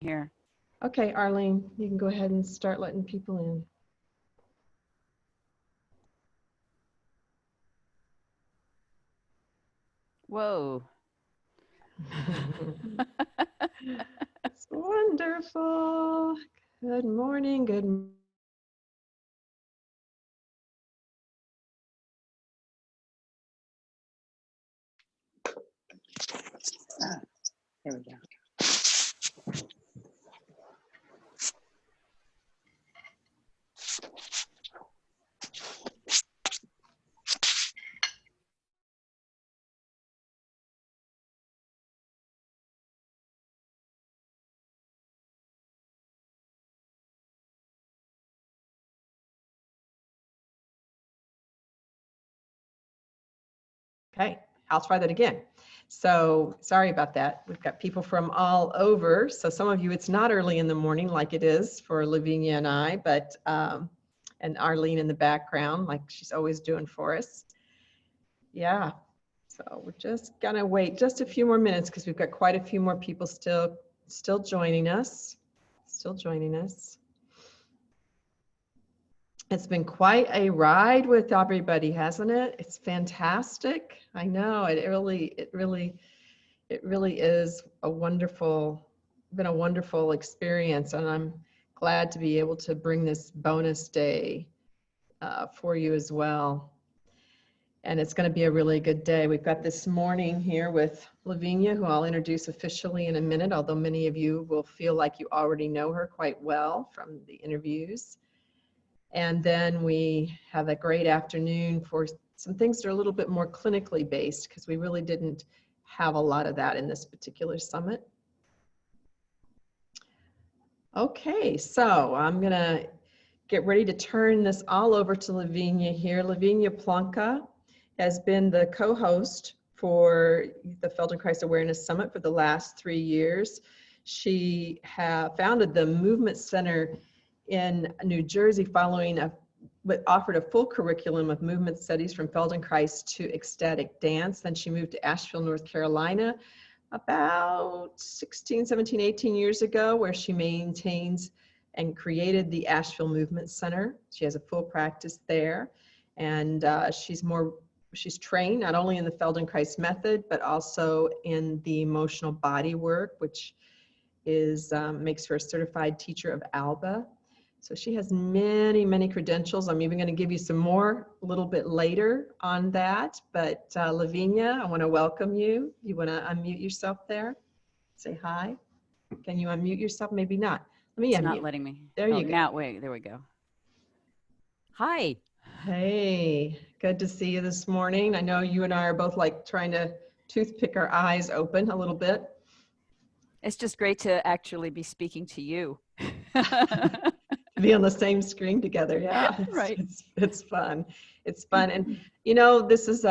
Here. Okay, Arlene, you can go ahead and start letting people in. Whoa. It's wonderful. Good morning. Good There we go. Okay, I'll try that again. So sorry about that. We've got people from all over. So some of you, it's not early in the morning like it is for Lavinia and I, but and Arlene in the background, like she's always doing for us. Yeah. So we're just gonna wait just a few more minutes because we've got quite a few more people still joining us. Still joining us. It's been quite a ride with everybody, hasn't it? It's fantastic. I know it really is been a wonderful experience, and I'm glad to be able to bring this bonus day for you as well. And it's going to be a really good day. We've got this morning here with Lavinia, who I'll introduce officially in a minute, although many of you will feel like you already know her quite well from the interviews. And then we have a great afternoon for some things that are a little bit more clinically based, because we really didn't have a lot of that in this particular summit. Okay, so I'm gonna get ready to turn this all over to Lavinia here. Lavinia Plonka has been the co-host for the Feldenkrais Awareness Summit for the last 3 years. She founded the Movement Center in New Jersey following offered a full curriculum of movement studies from Feldenkrais to ecstatic dance. Then she moved to Asheville, North Carolina about 16, 17, 18 years ago, where she maintains and created the Asheville Movement Center. She has a full practice there, and she's trained not only in the Feldenkrais method, but also in the emotional body work, which makes her a certified teacher of ALBA. So she has many, many credentials. I'm even going to give you some more a little bit later on that. But Lavinia, I want to welcome you. You want to unmute yourself there? Say hi. Can you unmute yourself? Maybe not. Let me It's not unmute. letting me. There Oh, you go. now, wait, there we go. Hi. Hey, good to see you this morning. I know you and I are both like trying to toothpick our eyes open a little bit. It's just great to actually be speaking to you. To be on the same screen together. Yeah, Right. it's fun. It's fun. And you know, this is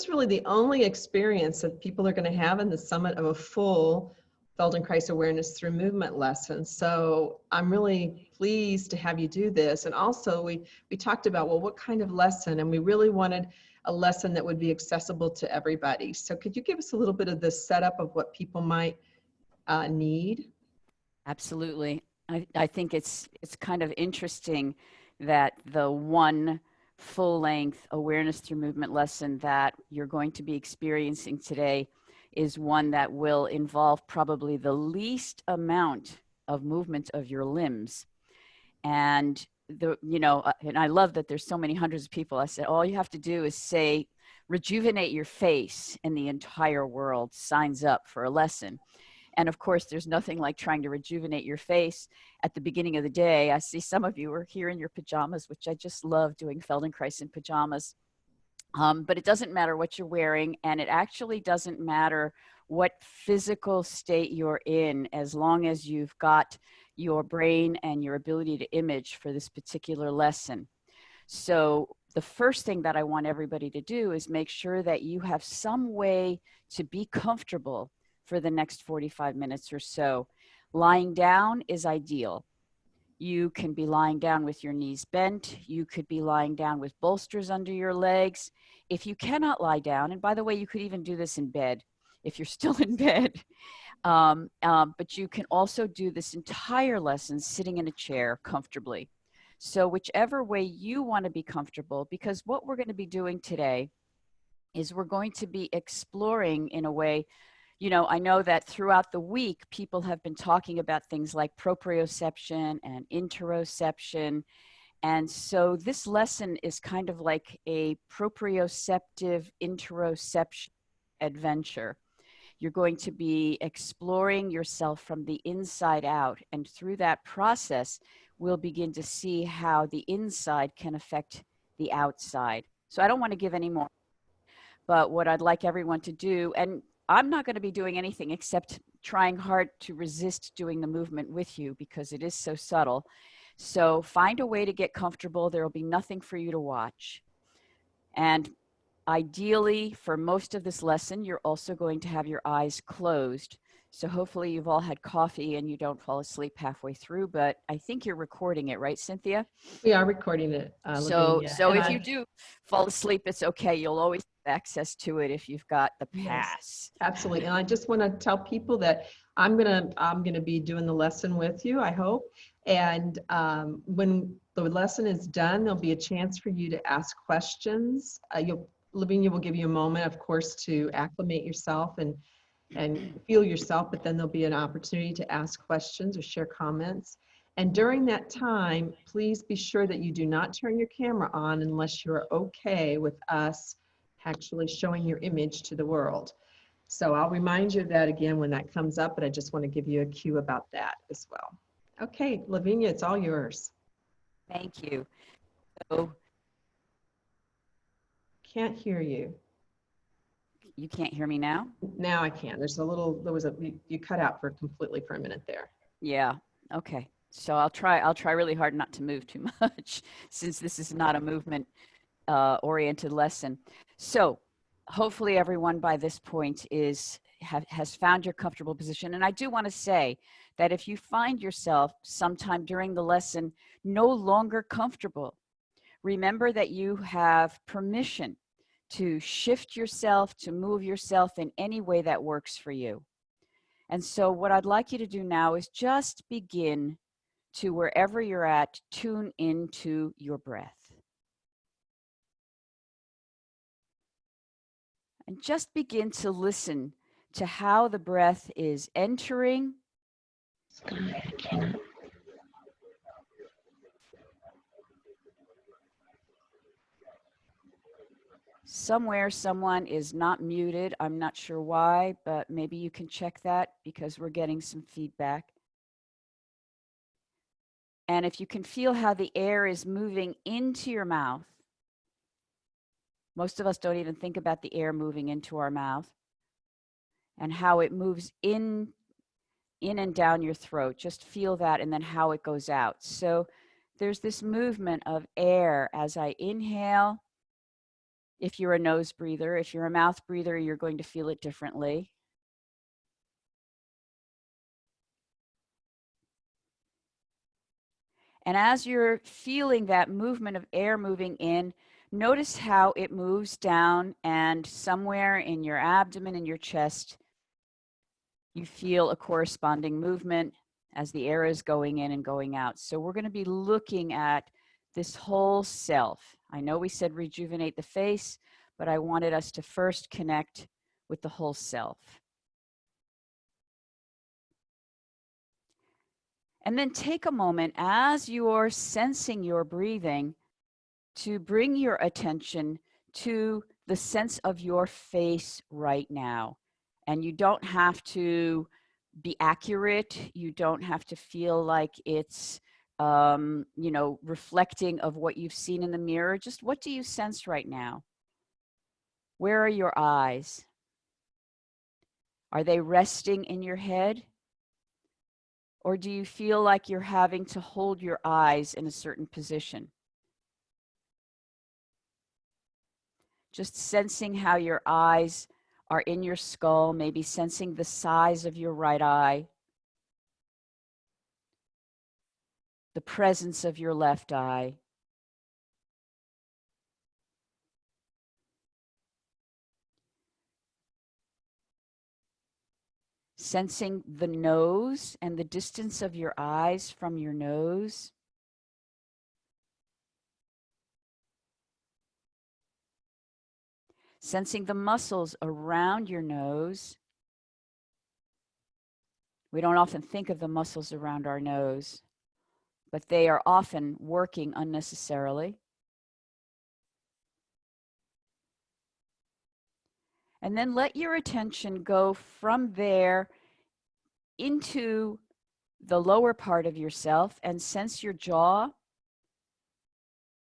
really the only experience that people are going to have in the summit of a full Feldenkrais awareness through movement lesson. So I'm really pleased to have you do this. And also we talked about, well, what kind of lesson? And we really wanted a lesson that would be accessible to everybody. So could you give us a little bit of the setup of what people might need? Absolutely. I think it's kind of interesting that the one full-length awareness through movement lesson that you're going to be experiencing today is one that will involve probably the least amount of movement of your limbs. And and I love that there's so many hundreds of people. I said, all you have to do is say, rejuvenate your face, and the entire world signs up for a lesson. And of course, there's nothing like trying to rejuvenate your face at the beginning of the day. I see some of you are here in your pajamas, which I just love doing Feldenkrais in pajamas. But it doesn't matter what you're wearing, and it actually doesn't matter what physical state you're in, as long as you've got your brain and your ability to image for this particular lesson. So the first thing that I want everybody to do is make sure that you have some way to be comfortable for the next 45 minutes or so. Lying down is ideal. You can be lying down with your knees bent. You could be lying down with bolsters under your legs. If you cannot lie down, and by the way, you could even do this in bed. if you're still in bed. But you can also do this entire lesson sitting in a chair comfortably. So whichever way you want to be comfortable, because what we're going to be doing today is we're going to be exploring in a way, I know that throughout the week, people have been talking about things like proprioception and interoception. And so this lesson is kind of like a proprioceptive interoception adventure. You're going to be exploring yourself from the inside out. And through that process, we'll begin to see how the inside can affect the outside. So I don't want to give any more, but what I'd like everyone to do, and I'm not going to be doing anything except trying hard to resist doing the movement with you because it is so subtle. So find a way to get comfortable. There will be nothing for you to watch. And ideally, for most of this lesson, you're also going to have your eyes closed. So hopefully you've all had coffee and you don't fall asleep halfway through, but I think you're recording it, right, Cynthia? We are recording it, So Lavinia. if you do fall asleep, it's okay. You'll always have access to it if you've got the Yes, pass. absolutely. And I just want to tell people that I'm gonna be doing the lesson with you, I hope. And when the lesson is done, there'll be a chance for you to ask questions. Lavinia will give you a moment, of course, to acclimate yourself and feel yourself, but then there'll be an opportunity to ask questions or share comments. And during that time, please be sure that you do not turn your camera on unless you're okay with us actually showing your image to the world. So I'll remind you of that again when that comes up, but I just want to give you a cue about that as well. Okay, Lavinia, it's all yours. Thank you. So Can't hear you. you can't hear me now? Now I can. You cut out completely for a minute there. Yeah. Okay. So I'll try really hard not to move too much since this is not a movement oriented lesson. So hopefully everyone by this point has found your comfortable position. And I do want to say that if you find yourself sometime during the lesson no longer comfortable, remember that you have permission to shift yourself, to move yourself in any way that works for you. And so what I'd like you to do now is just begin to, wherever you're at, tune into your breath. And just begin to listen to how the breath is entering somewhere. Someone is not muted. I'm not sure why, but maybe you can check that because we're getting some feedback. And if you can feel how the air is moving into your mouth, most of us don't even think about the air moving into our mouth and how it moves in and down your throat. Just feel that and then how it goes out. So there's this movement of air as I inhale. If you're a nose breather, if you're a mouth breather, you're going to feel it differently. And as you're feeling that movement of air moving in, notice how it moves down and somewhere in your abdomen and your chest, you feel a corresponding movement as the air is going in and going out. So we're going to be looking at this whole self. I know we said rejuvenate the face, but I wanted us to first connect with the whole self. And then take a moment as you're sensing your breathing to bring your attention to the sense of your face right now. And you don't have to be accurate. You don't have to feel like it's, reflecting of what you've seen in the mirror. Just what do you sense right now? Where are your eyes? Are they resting in your head? Or do you feel like you're having to hold your eyes in a certain position? Just sensing how your eyes are in your skull, maybe sensing the size of your right eye, the presence of your left eye. Sensing the nose and the distance of your eyes from your nose. Sensing the muscles around your nose. We don't often think of the muscles around our nose, but they are often working unnecessarily. And then let your attention go from there into the lower part of yourself and sense your jaw.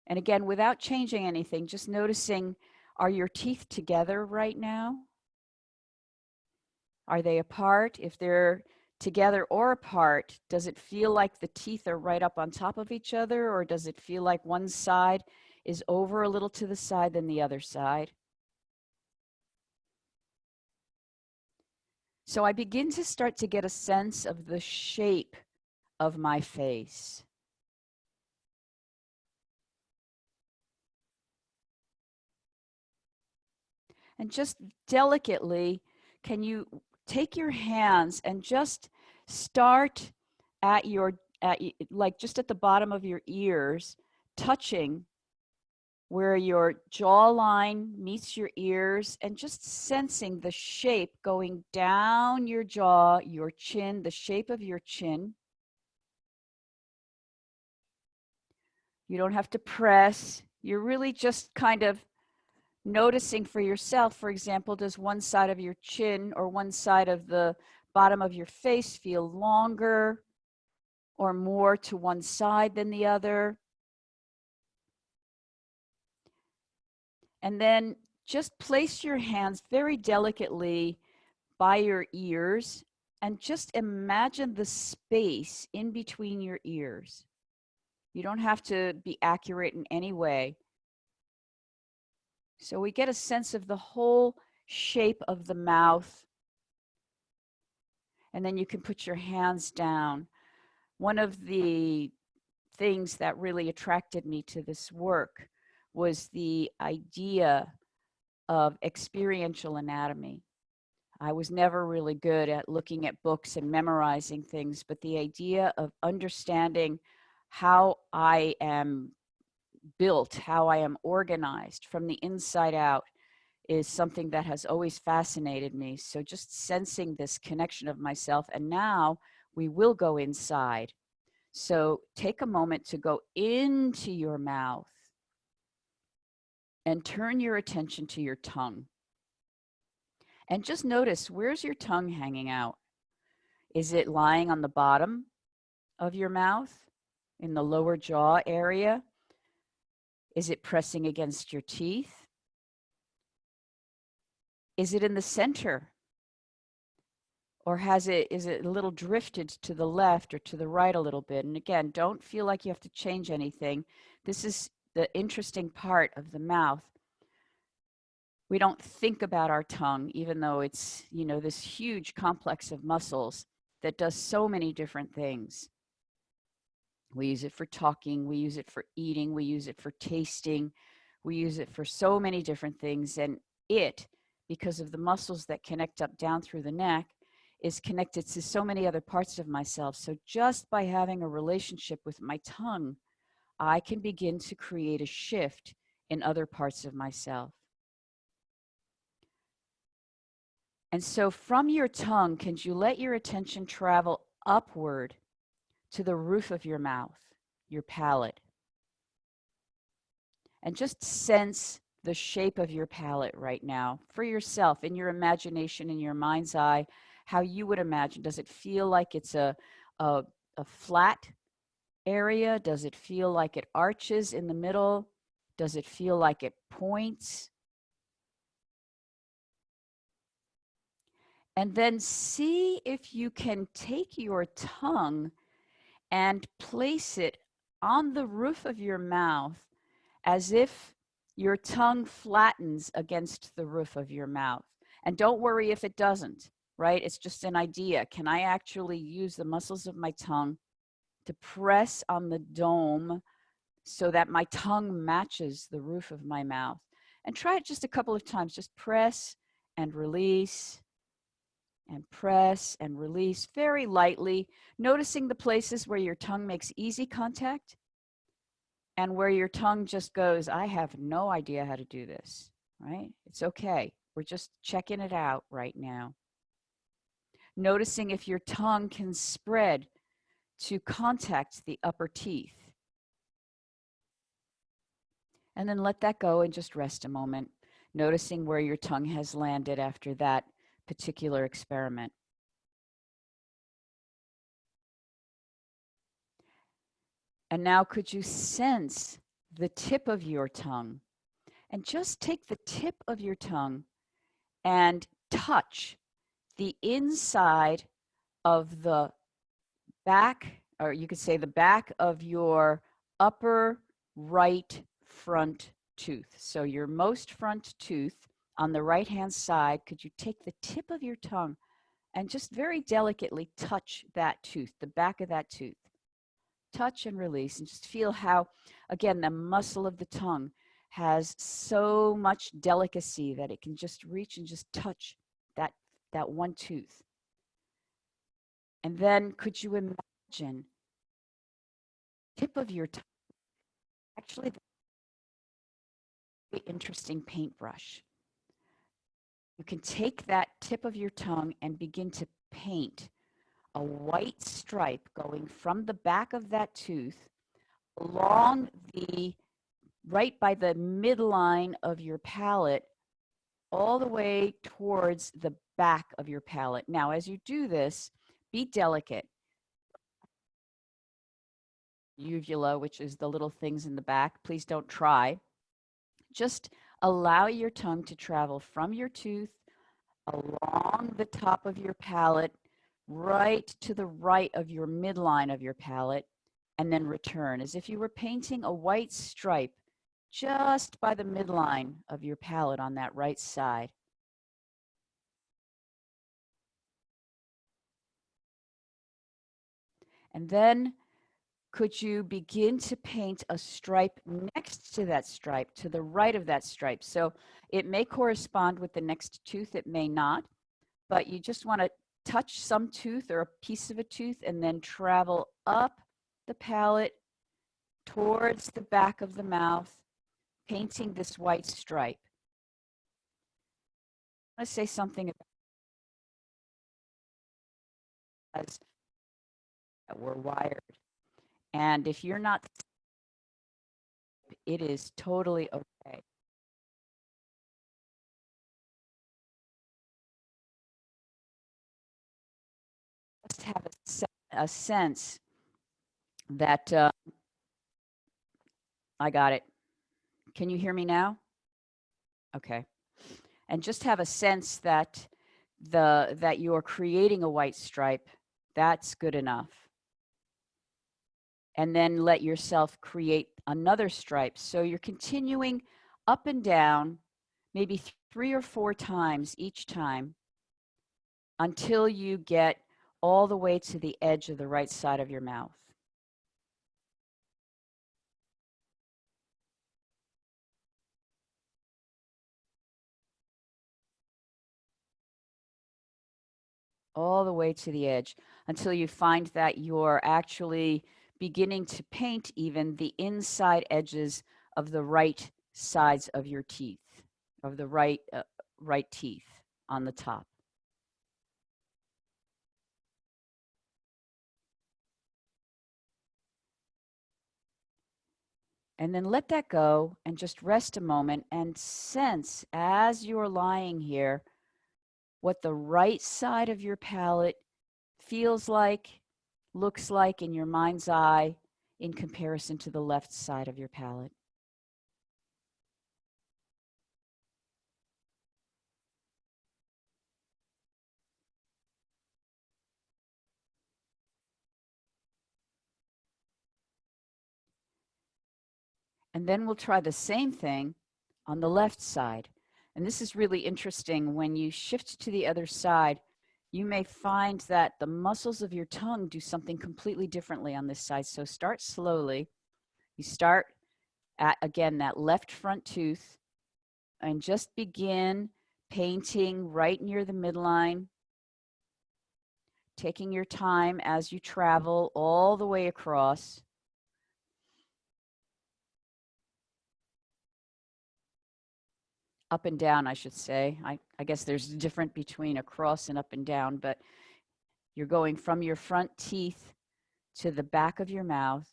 And again, without changing anything, just noticing, are your teeth together right now? Are they apart? If they're together or apart, does it feel like the teeth are right up on top of each other, or does it feel like one side is over a little to the side than the other side? So I begin to start to get a sense of the shape of my face. And just delicately, can you take your hands and just start at like just at the bottom of your ears, touching where your jawline meets your ears, and just sensing the shape going down your jaw, your chin, the shape of your chin. You don't have to press. You're really just kind of noticing for yourself. For example, does one side of your chin or one side of the bottom of your face feel longer or more to one side than the other? And then just place your hands very delicately by your ears and just imagine the space in between your ears. You don't have to be accurate in any way. So we get a sense of the whole shape of the mouth. And then you can put your hands down. One of the things that really attracted me to this work was the idea of experiential anatomy. I was never really good at looking at books and memorizing things, but the idea of understanding how I am built, how I am organized from the inside out is something that has always fascinated me. So just sensing this connection of myself, and now we will go inside. So take a moment to go into your mouth and turn your attention to your tongue. And just notice, where's your tongue hanging out? Is it lying on the bottom of your mouth, in the lower jaw area? Is it pressing against your teeth? Is it in the center? Or is it a little drifted to the left or to the right a little bit? And again, don't feel like you have to change anything. This is the interesting part of the mouth. We don't think about our tongue, even though it's, this huge complex of muscles that does so many different things. We use it for talking, we use it for eating, we use it for tasting, we use it for so many different things. And it, because of the muscles that connect up down through the neck, is connected to so many other parts of myself. So just by having a relationship with my tongue, I can begin to create a shift in other parts of myself. And so from your tongue, can you let your attention travel upward to the roof of your mouth, your palate? And just sense the shape of your palate right now for yourself, in your imagination, in your mind's eye, how you would imagine. Does it feel like it's a flat area? Does it feel like it arches in the middle? Does it feel like it points? And then see if you can take your tongue and place it on the roof of your mouth as if your tongue flattens against the roof of your mouth. And don't worry if it doesn't, right? It's just an idea. Can I actually use the muscles of my tongue to press on the dome so that my tongue matches the roof of my mouth? And try it just a couple of times. Just press and release. and press and release very lightly, noticing the places where your tongue makes easy contact and where your tongue just goes, I have no idea how to do this, right? It's okay. We're just checking it out right now. Noticing if your tongue can spread to contact the upper teeth. And then let that go and just rest a moment, noticing where your tongue has landed after that particular experiment. And now could you sense the tip of your tongue? And just take the tip of your tongue and touch the inside of the back, or you could say the back of your upper right front tooth. So your most front tooth on the right-hand side, could you take the tip of your tongue and just very delicately touch that tooth, the back of that tooth? Touch and release, and just feel how, again, the muscle of the tongue has so much delicacy that it can just reach and just touch that one tooth. And then could you imagine tip of your tongue, actually the very interesting paintbrush. You can take that tip of your tongue and begin to paint a white stripe going from the back of that tooth along the right by the midline of your palate all the way towards the back of your palate. Now, as you do this, be delicate. Uvula, which is the little things in the back, please don't try. Just allow your tongue to travel from your tooth along the top of your palate, right to the right of your midline of your palate, and then return as if you were painting a white stripe just by the midline of your palate on that right side. And then could you begin to paint a stripe next to that stripe, to the right of that stripe? So it may correspond with the next tooth, it may not, but you just want to touch some tooth or a piece of a tooth and then travel up the palate towards the back of the mouth, painting this white stripe. I want to say something about as we're wired. And if you're not, it is totally okay. Just have a sense that I got it. Can you hear me now? Okay. And just have a sense that that you're creating a white stripe. That's good enough. And then let yourself create another stripe. So you're continuing up and down, maybe 3 or 4 times each time until you get all the way to the edge of the right side of your mouth. All the way to the edge until you find that you're actually beginning to paint even the inside edges of the right sides of your teeth, of the right teeth on the top. And then let that go and just rest a moment and sense as you're lying here what the right side of your palate feels like, looks like in your mind's eye in comparison to the left side of your palate. And then we'll try the same thing on the left side. And this is really interesting. When you shift to the other side, you may find that the muscles of your tongue do something completely differently on this side. So start slowly. You start at, again, that left front tooth and just begin painting right near the midline taking your time as you travel all the way across. Up and down, I should say. I guess there's a difference between across and up and down, but you're going from your front teeth to the back of your mouth,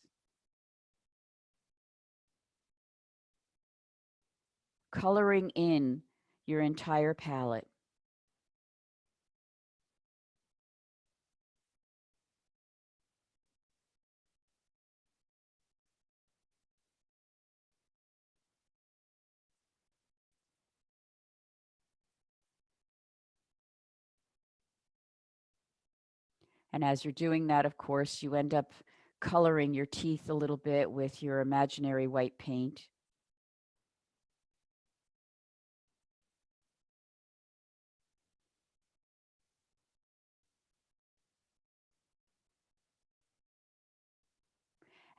coloring in your entire palate. And as you're doing that, of course, you end up coloring your teeth a little bit with your imaginary white paint.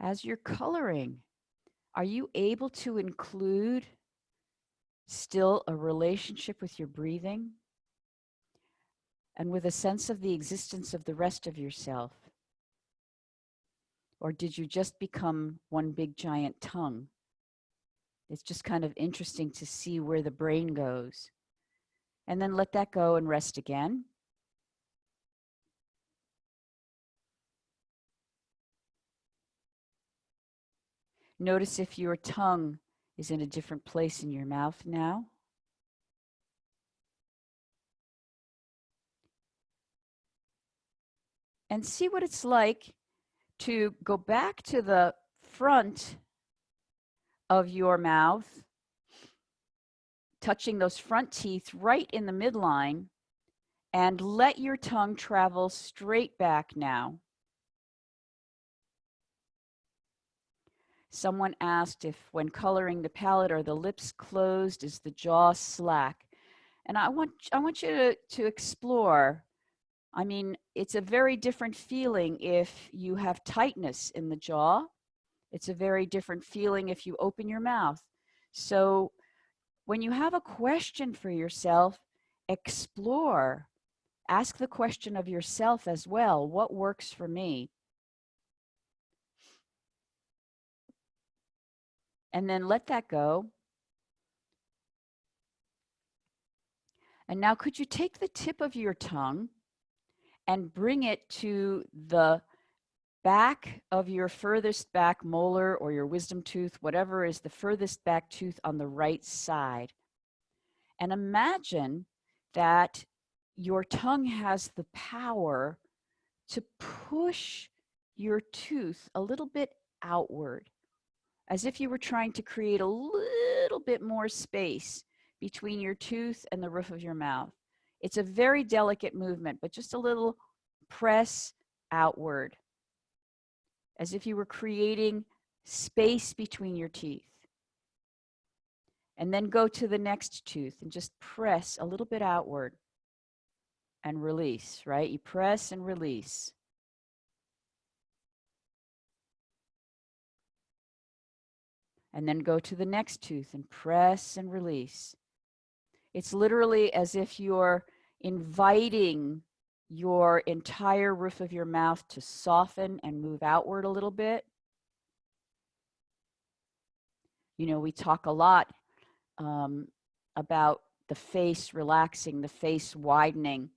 As you're coloring, are you able to include still a relationship with your breathing and with a sense of the existence of the rest of yourself? Or did you just become one big giant tongue? It's just kind of interesting to see where the brain goes. And then let that go and rest again. Notice if your tongue is in a different place in your mouth now. And see what it's like to go back to the front of your mouth, touching those front teeth right in the midline, and let your tongue travel straight back now. Someone asked if when coloring the palate, are the lips closed, is the jaw slack? And I want you to explore. I mean, it's a very different feeling if you have tightness in the jaw. It's a very different feeling if you open your mouth. So when you have a question for yourself, explore. Ask the question of yourself as well. What works for me? And then let that go. And now could you take the tip of your tongue and bring it to the back of your furthest back molar or your wisdom tooth, whatever is the furthest back tooth on the right side. And imagine that your tongue has the power to push your tooth a little bit outward, as if you were trying to create a little bit more space between your tooth and the roof of your mouth. It's a very delicate movement, but just a little press outward, as if you were creating space between your teeth. And then go to the next tooth and just press a little bit outward and release, right? You press and release. And then go to the next tooth and press and release. It's literally as if you're inviting your entire roof of your mouth to soften and move outward a little bit. You know, we talk a lot about the face relaxing, the face widening.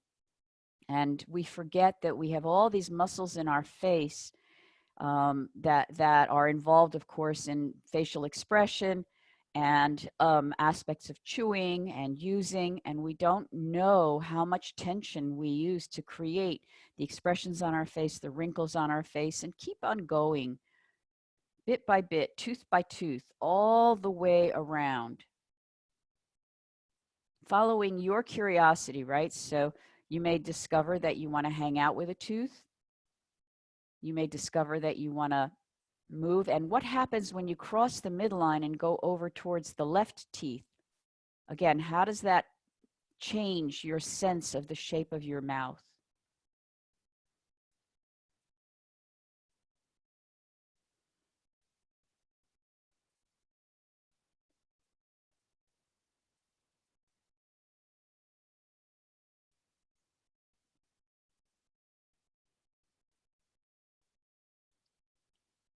And we forget that we have all these muscles in our face that are involved, of course, in facial expression and aspects of chewing and using, and we don't know how much tension we use to create the expressions on our face, the wrinkles on our face, and keep on going bit by bit, tooth by tooth, all the way around. Following your curiosity, right? So you may discover that you want to hang out with a tooth. You may discover that you want to move. And what happens when you cross the midline and go over towards the left teeth? Again, how does that change your sense of the shape of your mouth?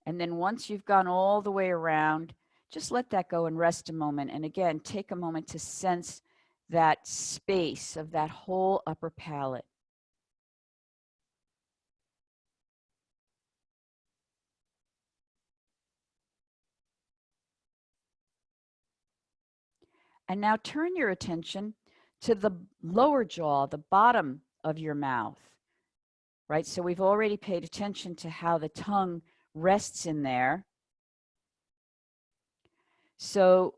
And then once you've gone all the way around, just let that go and rest a moment. And again, take a moment to sense that space of that whole upper palate. And now turn your attention to the lower jaw, the bottom of your mouth, right? So we've already paid attention to how the tongue rests in there. So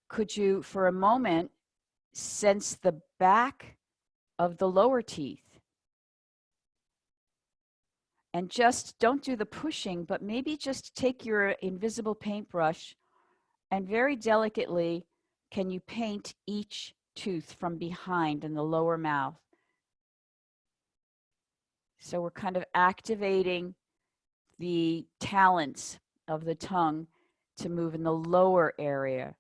could you, for a moment, sense the back of the lower teeth? And just don't do the pushing, but maybe just take your invisible paintbrush and very delicately, can you paint each tooth from behind in the lower mouth? So we're kind of activating the talents of the tongue to move in the lower area.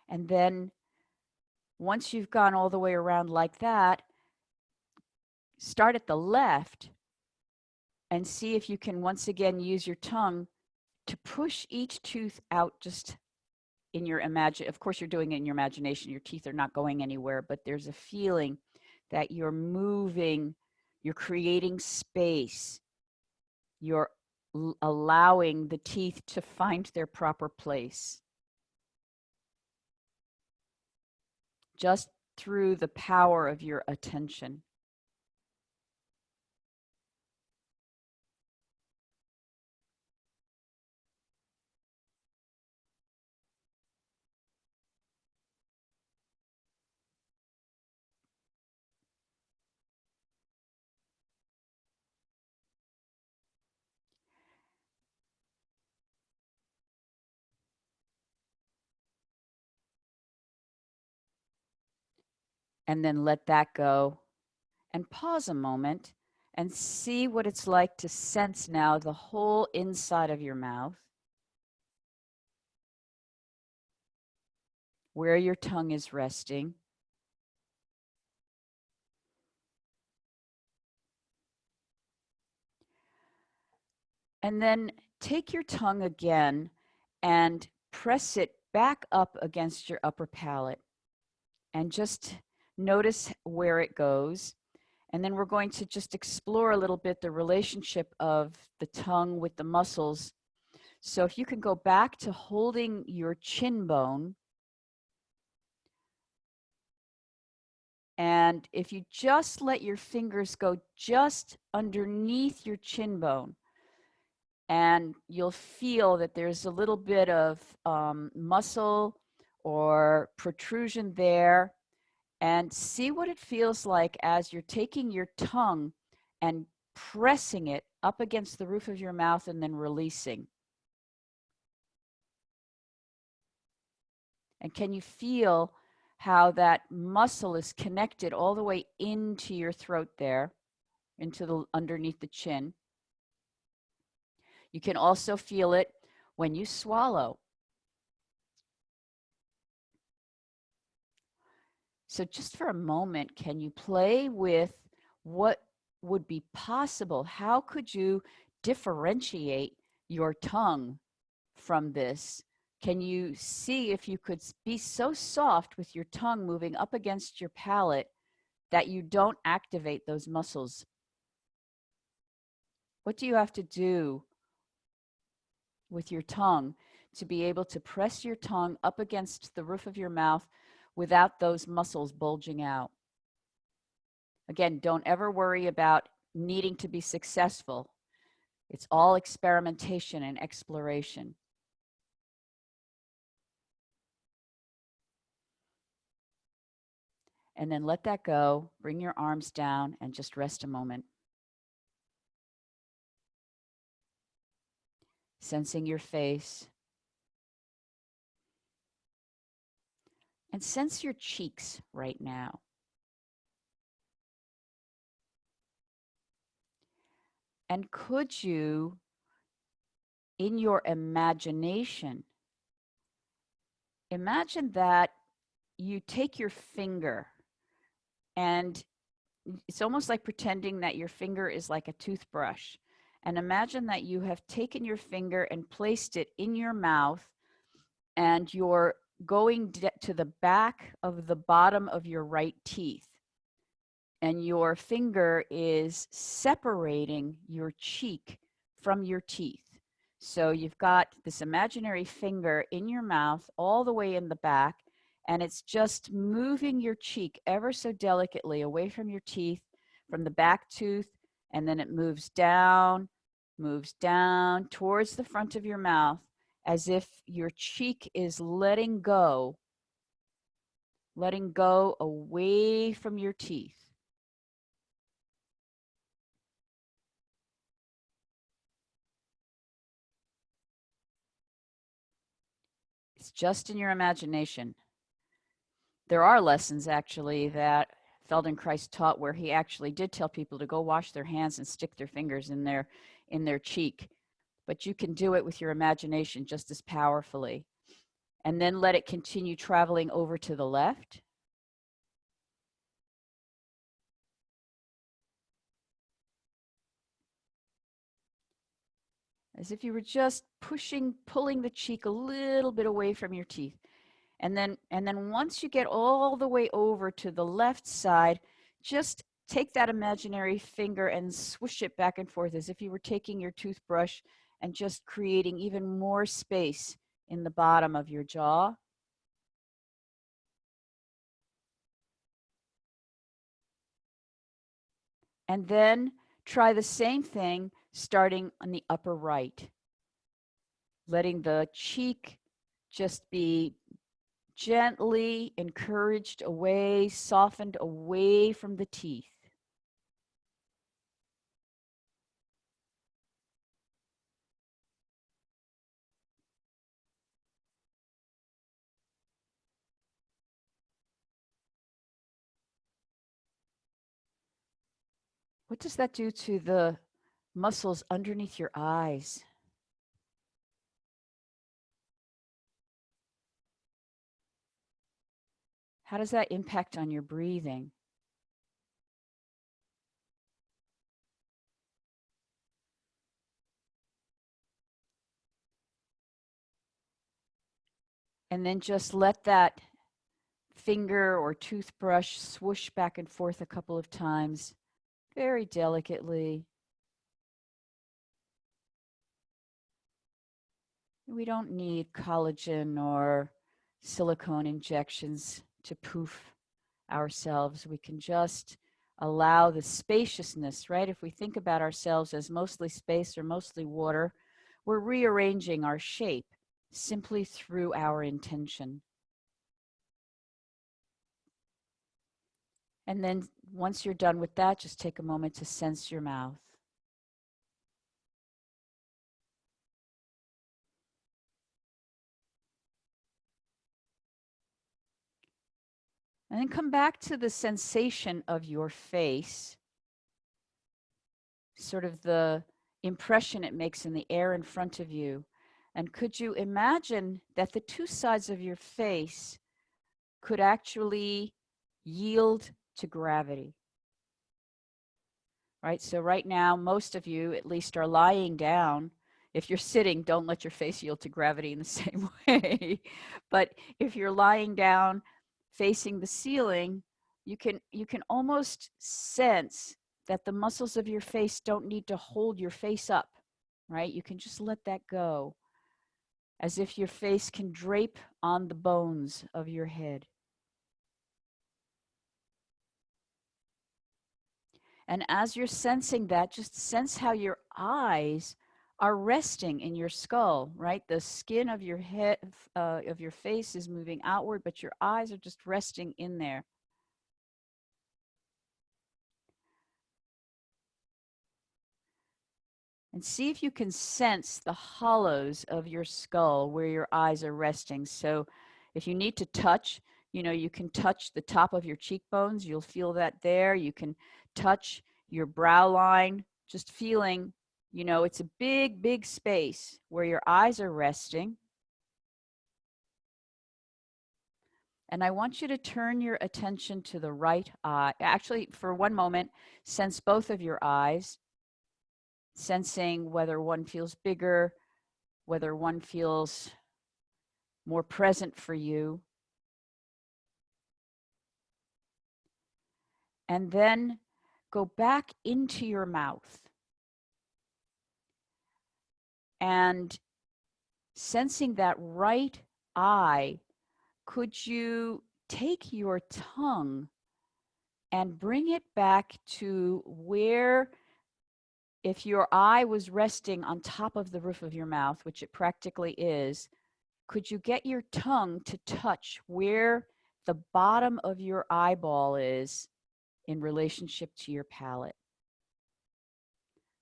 And then once you've gone all the way around like that, start at the left and see if you can once again use your tongue to push each tooth out just in your imagine. Of course, you're doing it in your imagination. Your teeth are not going anywhere, but there's a feeling that you're moving, you're creating space, you're allowing the teeth to find their proper place. Just through the power of your attention. And then let that go and pause a moment and see what it's like to sense now the whole inside of your mouth, where your tongue is resting. And then take your tongue again and press it back up against your upper palate and just notice where it goes. And then we're going to just explore a little bit the relationship of the tongue with the muscles. So if you can go back to holding your chin bone, and if you just let your fingers go just underneath your chin bone, and you'll feel that there's a little bit of muscle or protrusion there, and see what it feels like as you're taking your tongue and pressing it up against the roof of your mouth and then releasing. And can you feel how that muscle is connected all the way into your throat there, into the underneath the chin? You can also feel it when you swallow. So just for a moment, can you play with what would be possible? How could you differentiate your tongue from this? Can you see if you could be so soft with your tongue moving up against your palate that you don't activate those muscles? What do you have to do with your tongue to be able to press your tongue up against the roof of your mouth without those muscles bulging out? Again, don't ever worry about needing to be successful. It's all experimentation and exploration. And then let that go. Bring your arms down and just rest a moment. Sensing your face. And sense your cheeks right now. And could you, in your imagination, imagine that you take your finger, and it's almost like pretending that your finger is like a toothbrush. And imagine that you have taken your finger and placed it in your mouth, and you're going to the back of the bottom of your right teeth. And your finger is separating your cheek from your teeth. So you've got this imaginary finger in your mouth all the way in the back, and it's just moving your cheek ever so delicately away from your teeth, from the back tooth, and then it moves down towards the front of your mouth, as if your cheek is letting go away from your teeth. It's just in your imagination. There are lessons actually that Feldenkrais taught where he actually did tell people to go wash their hands and stick their fingers in their cheek. But you can do it with your imagination just as powerfully. And then let it continue traveling over to the left. As if you were just pulling the cheek a little bit away from your teeth. And then once you get all the way over to the left side, just take that imaginary finger and swish it back and forth as if you were taking your toothbrush and just creating even more space in the bottom of your jaw. And then try the same thing starting on the upper right, letting the cheek just be gently encouraged away, softened away from the teeth. What does that do to the muscles underneath your eyes? How does that impact on your breathing? And then just let that finger or toothbrush swoosh back and forth a couple of times, very delicately. We don't need collagen or silicone injections to poof ourselves. We can just allow the spaciousness, right? If we think about ourselves as mostly space or mostly water, we're rearranging our shape simply through our intention. And then once you're done with that, just take a moment to sense your mouth. And then come back to the sensation of your face, sort of the impression it makes in the air in front of you. And could you imagine that the two sides of your face could actually yield to gravity? Right? So right now, most of you at least are lying down. If you're sitting, don't let your face yield to gravity in the same way. But if you're lying down facing the ceiling, you can almost sense that the muscles of your face don't need to hold your face up, right? You can just let that go, as if your face can drape on the bones of your head. And as you're sensing that, just sense how your eyes are resting in your skull, right? The skin of your head, of your face is moving outward, but your eyes are just resting in there. And see if you can sense the hollows of your skull where your eyes are resting. So if you need to touch, you can touch the top of your cheekbones. You'll feel that there. You can touch your brow line, just feeling You know, it's a big, big space where your eyes are resting. And I want you to turn your attention to the right eye. Actually, for one moment, sense both of your eyes, sensing whether one feels bigger, whether one feels more present for you. And then go back into your mouth. And sensing that right eye, could you take your tongue and bring it back to where, if your eye was resting on top of the roof of your mouth, which it practically is, could you get your tongue to touch where the bottom of your eyeball is in relationship to your palate?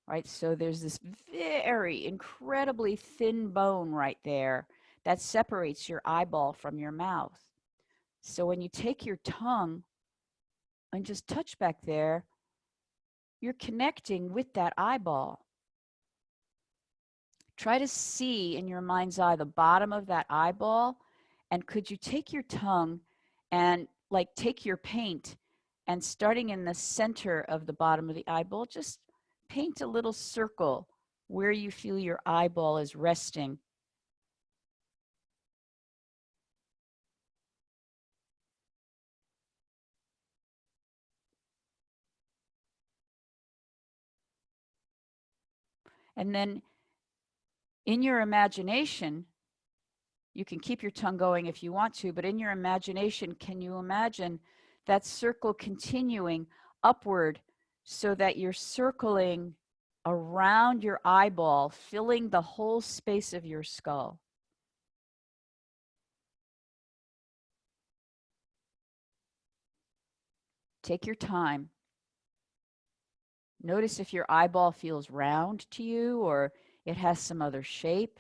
Right, so there's this very incredibly thin bone right there that separates your eyeball from your mouth. So when you take your tongue and just touch back there, you're connecting with that eyeball. Try to see in your mind's eye the bottom of that eyeball, and could you take your tongue and like take your paint and starting in the center of the bottom of the eyeball, just paint a little circle where you feel your eyeball is resting. And then in your imagination, you can keep your tongue going if you want to, but in your imagination, can you imagine that circle continuing upward so that you're circling around your eyeball, filling the whole space of your skull? Take your time. Notice if your eyeball feels round to you or it has some other shape.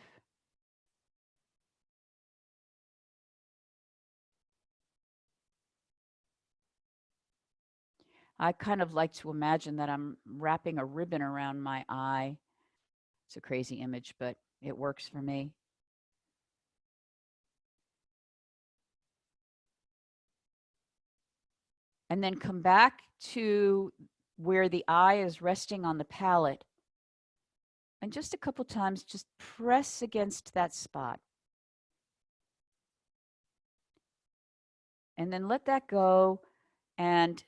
I kind of like to imagine that I'm wrapping a ribbon around my eye. It's a crazy image, but it works for me. And then come back to where the eye is resting on the palate. And just a couple times, just press against that spot. And then let that go and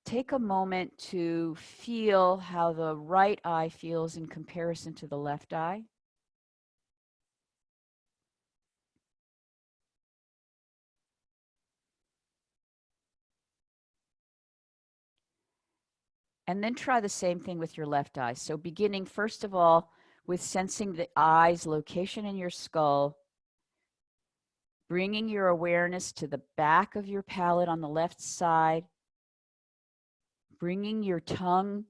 take a moment to feel how the right eye feels in comparison to the left eye. And then try the same thing with your left eye. So beginning first of all with sensing the eye's location in your skull, bringing your awareness to the back of your palate on the left side, bringing your tongue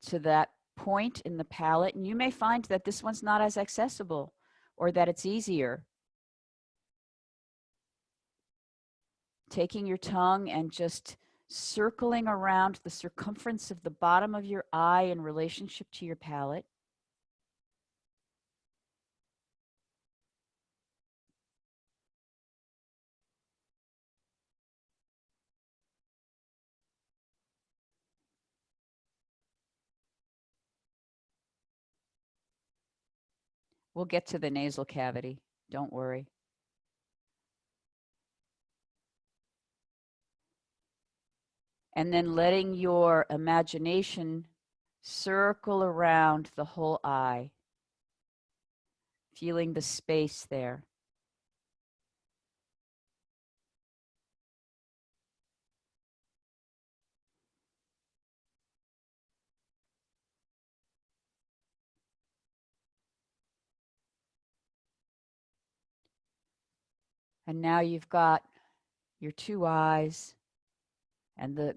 to that point in the palate. And you may find that this one's not as accessible or that it's easier. Taking your tongue and just circling around the circumference of the bottom of your eye in relationship to your palate. We'll get to the nasal cavity. Don't worry. And then letting your imagination circle around the whole eye, feeling the space there. And now you've got your two eyes and the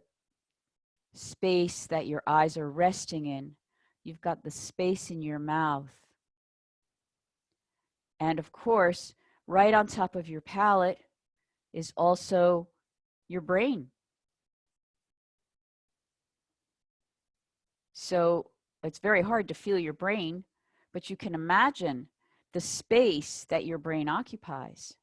space that your eyes are resting in. You've got the space in your mouth. And of course, right on top of your palate is also your brain. So it's very hard to feel your brain, but you can imagine the space that your brain occupies.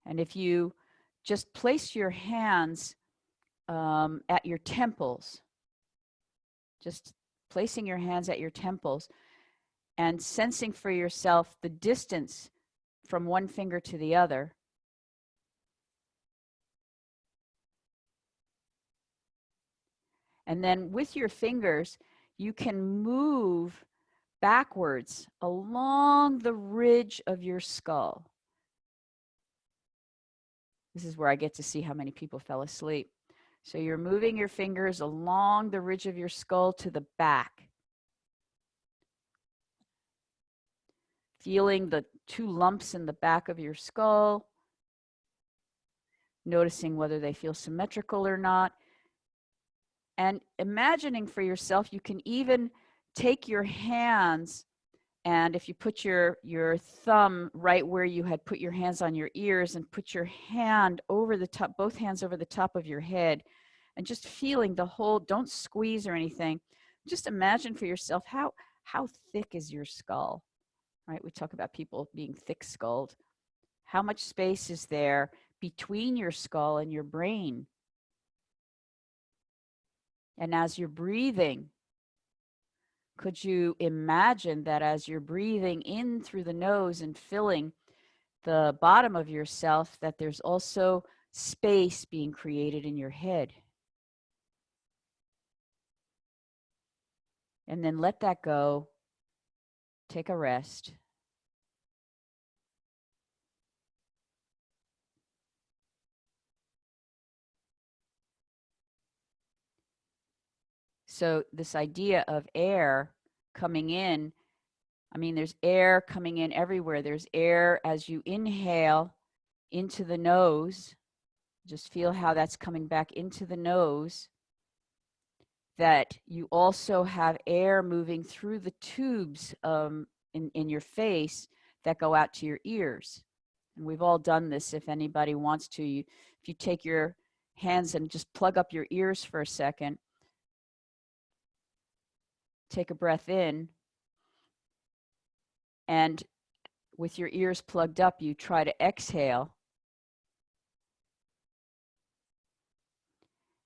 And if you just place your hands at your temples, just placing your hands at your temples and sensing for yourself the distance from one finger to the other. And then with your fingers, you can move backwards along the ridge of your skull. This is where I get to see how many people fell asleep. So you're moving your fingers along the ridge of your skull to the back, feeling the two lumps in the back of your skull, noticing whether they feel symmetrical or not, and imagining for yourself, you can even take your hands, and if you put your thumb right where you had put your hands on your ears and put your hand over the top, both hands over the top of your head, and just feeling the whole, don't squeeze or anything. Just imagine for yourself how thick is your skull, right? We talk about people being thick-skulled. How much space is there between your skull and your brain? And as you're breathing, could you imagine that as you're breathing in through the nose and filling the bottom of yourself, that there's also space being created in your head? And then let that go. Take a rest. So this idea of air coming in, I mean, there's air coming in everywhere. There's air as you inhale into the nose. Just feel how that's coming back into the nose. That you also have air moving through the tubes in your face that go out to your ears. And we've all done this. If anybody wants to, if you take your hands and just plug up your ears for a second, take a breath in, and with your ears plugged up, you try to exhale.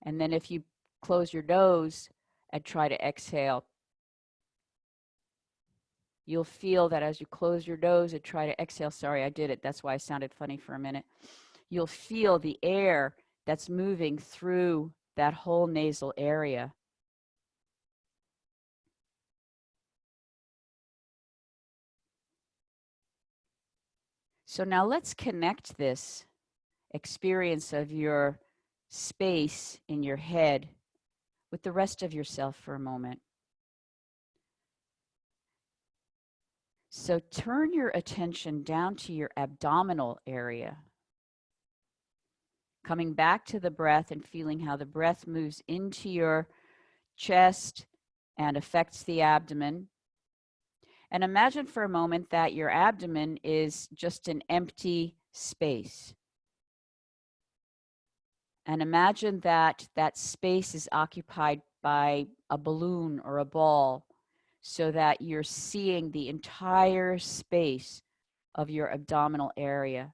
And then if you close your nose and try to exhale, you'll feel that as you close your nose and try to exhale, sorry, I did it. That's why I sounded funny for a minute. You'll feel the air that's moving through that whole nasal area. So now let's connect this experience of your space in your head with the rest of yourself for a moment. So turn your attention down to your abdominal area, coming back to the breath and feeling how the breath moves into your chest and affects the abdomen. And imagine for a moment that your abdomen is just an empty space. And imagine that that space is occupied by a balloon or a ball, so that you're seeing the entire space of your abdominal area.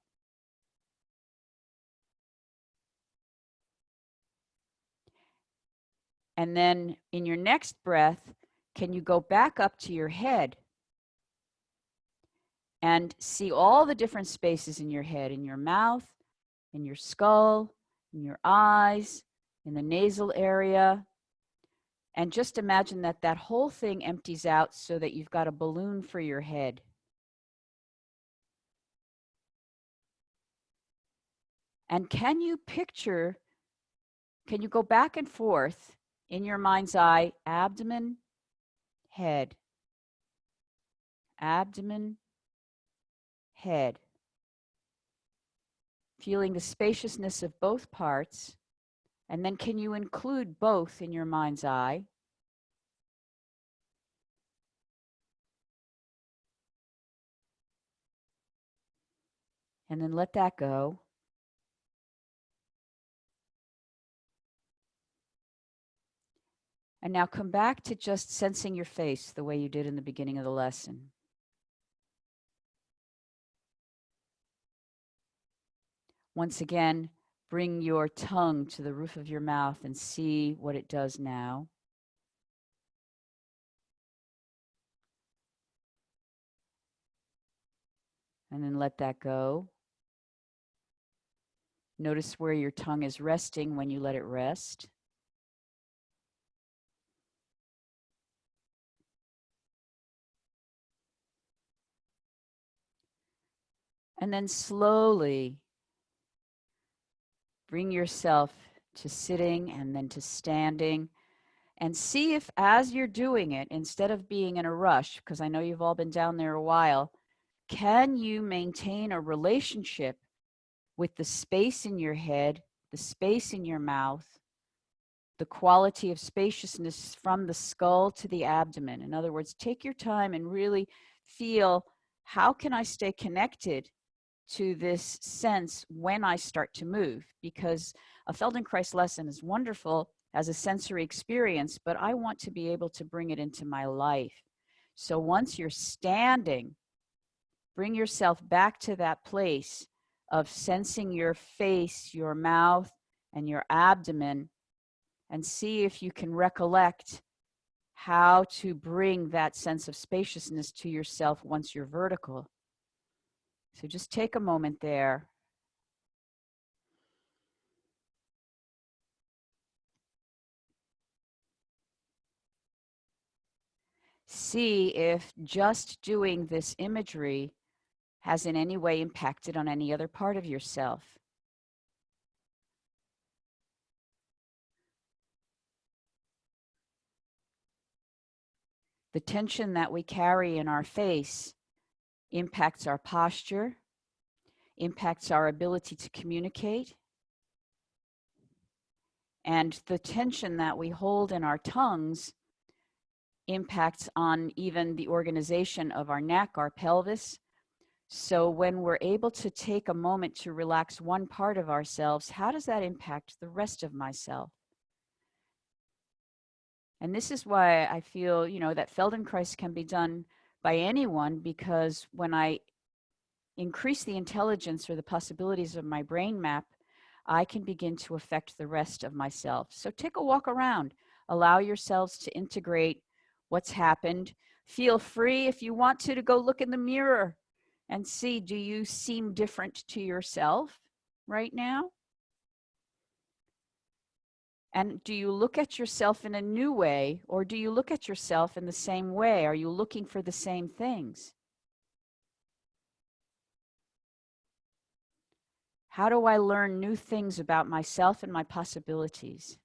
And then in your next breath, can you go back up to your head and see all the different spaces in your head, in your mouth, in your skull, in your eyes, in the nasal area. And just imagine that that whole thing empties out so that you've got a balloon for your head. And can you picture, can you go back and forth in your mind's eye, abdomen, head, abdomen, head, feeling the spaciousness of both parts. And then can you include both in your mind's eye? And then let that go. And now come back to just sensing your face the way you did in the beginning of the lesson. Once again, bring your tongue to the roof of your mouth and see what it does now. And then let that go. Notice where your tongue is resting when you let it rest. And then slowly bring yourself to sitting and then to standing. And see if, as you're doing it, instead of being in a rush, because I know you've all been down there a while, can you maintain a relationship with the space in your head, the space in your mouth, the quality of spaciousness from the skull to the abdomen? In other words, take your time and really feel, how can I stay connected to this sense when I start to move? Because a Feldenkrais lesson is wonderful as a sensory experience, but I want to be able to bring it into my life. So once you're standing, bring yourself back to that place of sensing your face, your mouth, and your abdomen, and see if you can recollect how to bring that sense of spaciousness to yourself once you're vertical. So just take a moment there. See if just doing this imagery has in any way impacted on any other part of yourself. The tension that we carry in our face impacts our posture, impacts our ability to communicate, and the tension that we hold in our tongues impacts on even the organization of our neck, our pelvis. So when we're able to take a moment to relax one part of ourselves, how does that impact the rest of myself? And this is why I feel, that Feldenkrais can be done by anyone, because when I increase the intelligence or the possibilities of my brain map, I can begin to affect the rest of myself. So take a walk around. Allow yourselves to integrate what's happened. Feel free, if you want to go look in the mirror and see, do you seem different to yourself right now? And do you look at yourself in a new way, or do you look at yourself in the same way? Are you looking for the same things? How do I learn new things about myself and my possibilities?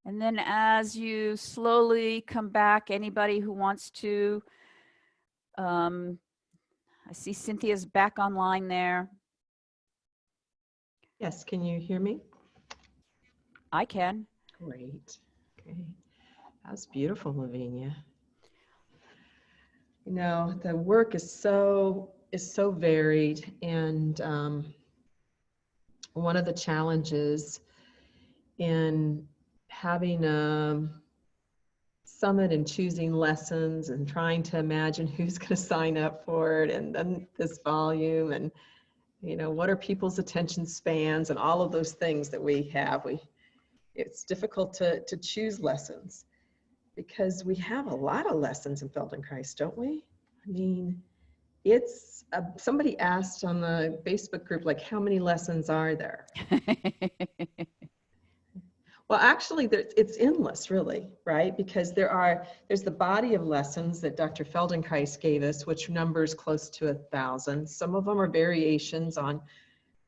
And then as you slowly come back, anybody who wants to, I see Cynthia's back online there. Yes, can you hear me? I can. Great. Okay. That's beautiful, Lavinia. The work is so varied, and one of the challenges in having a summit and choosing lessons and trying to imagine who's going to sign up for it, and then this volume, and what are people's attention spans, and all of those things that we have. It's difficult to choose lessons, because we have a lot of lessons in Feldenkrais, don't we? I mean, it's somebody asked on the Facebook group, like, how many lessons are there? Well, actually, it's endless, really, right? Because there's the body of lessons that Dr. Feldenkrais gave us, which numbers close to 1,000. Some of them are variations on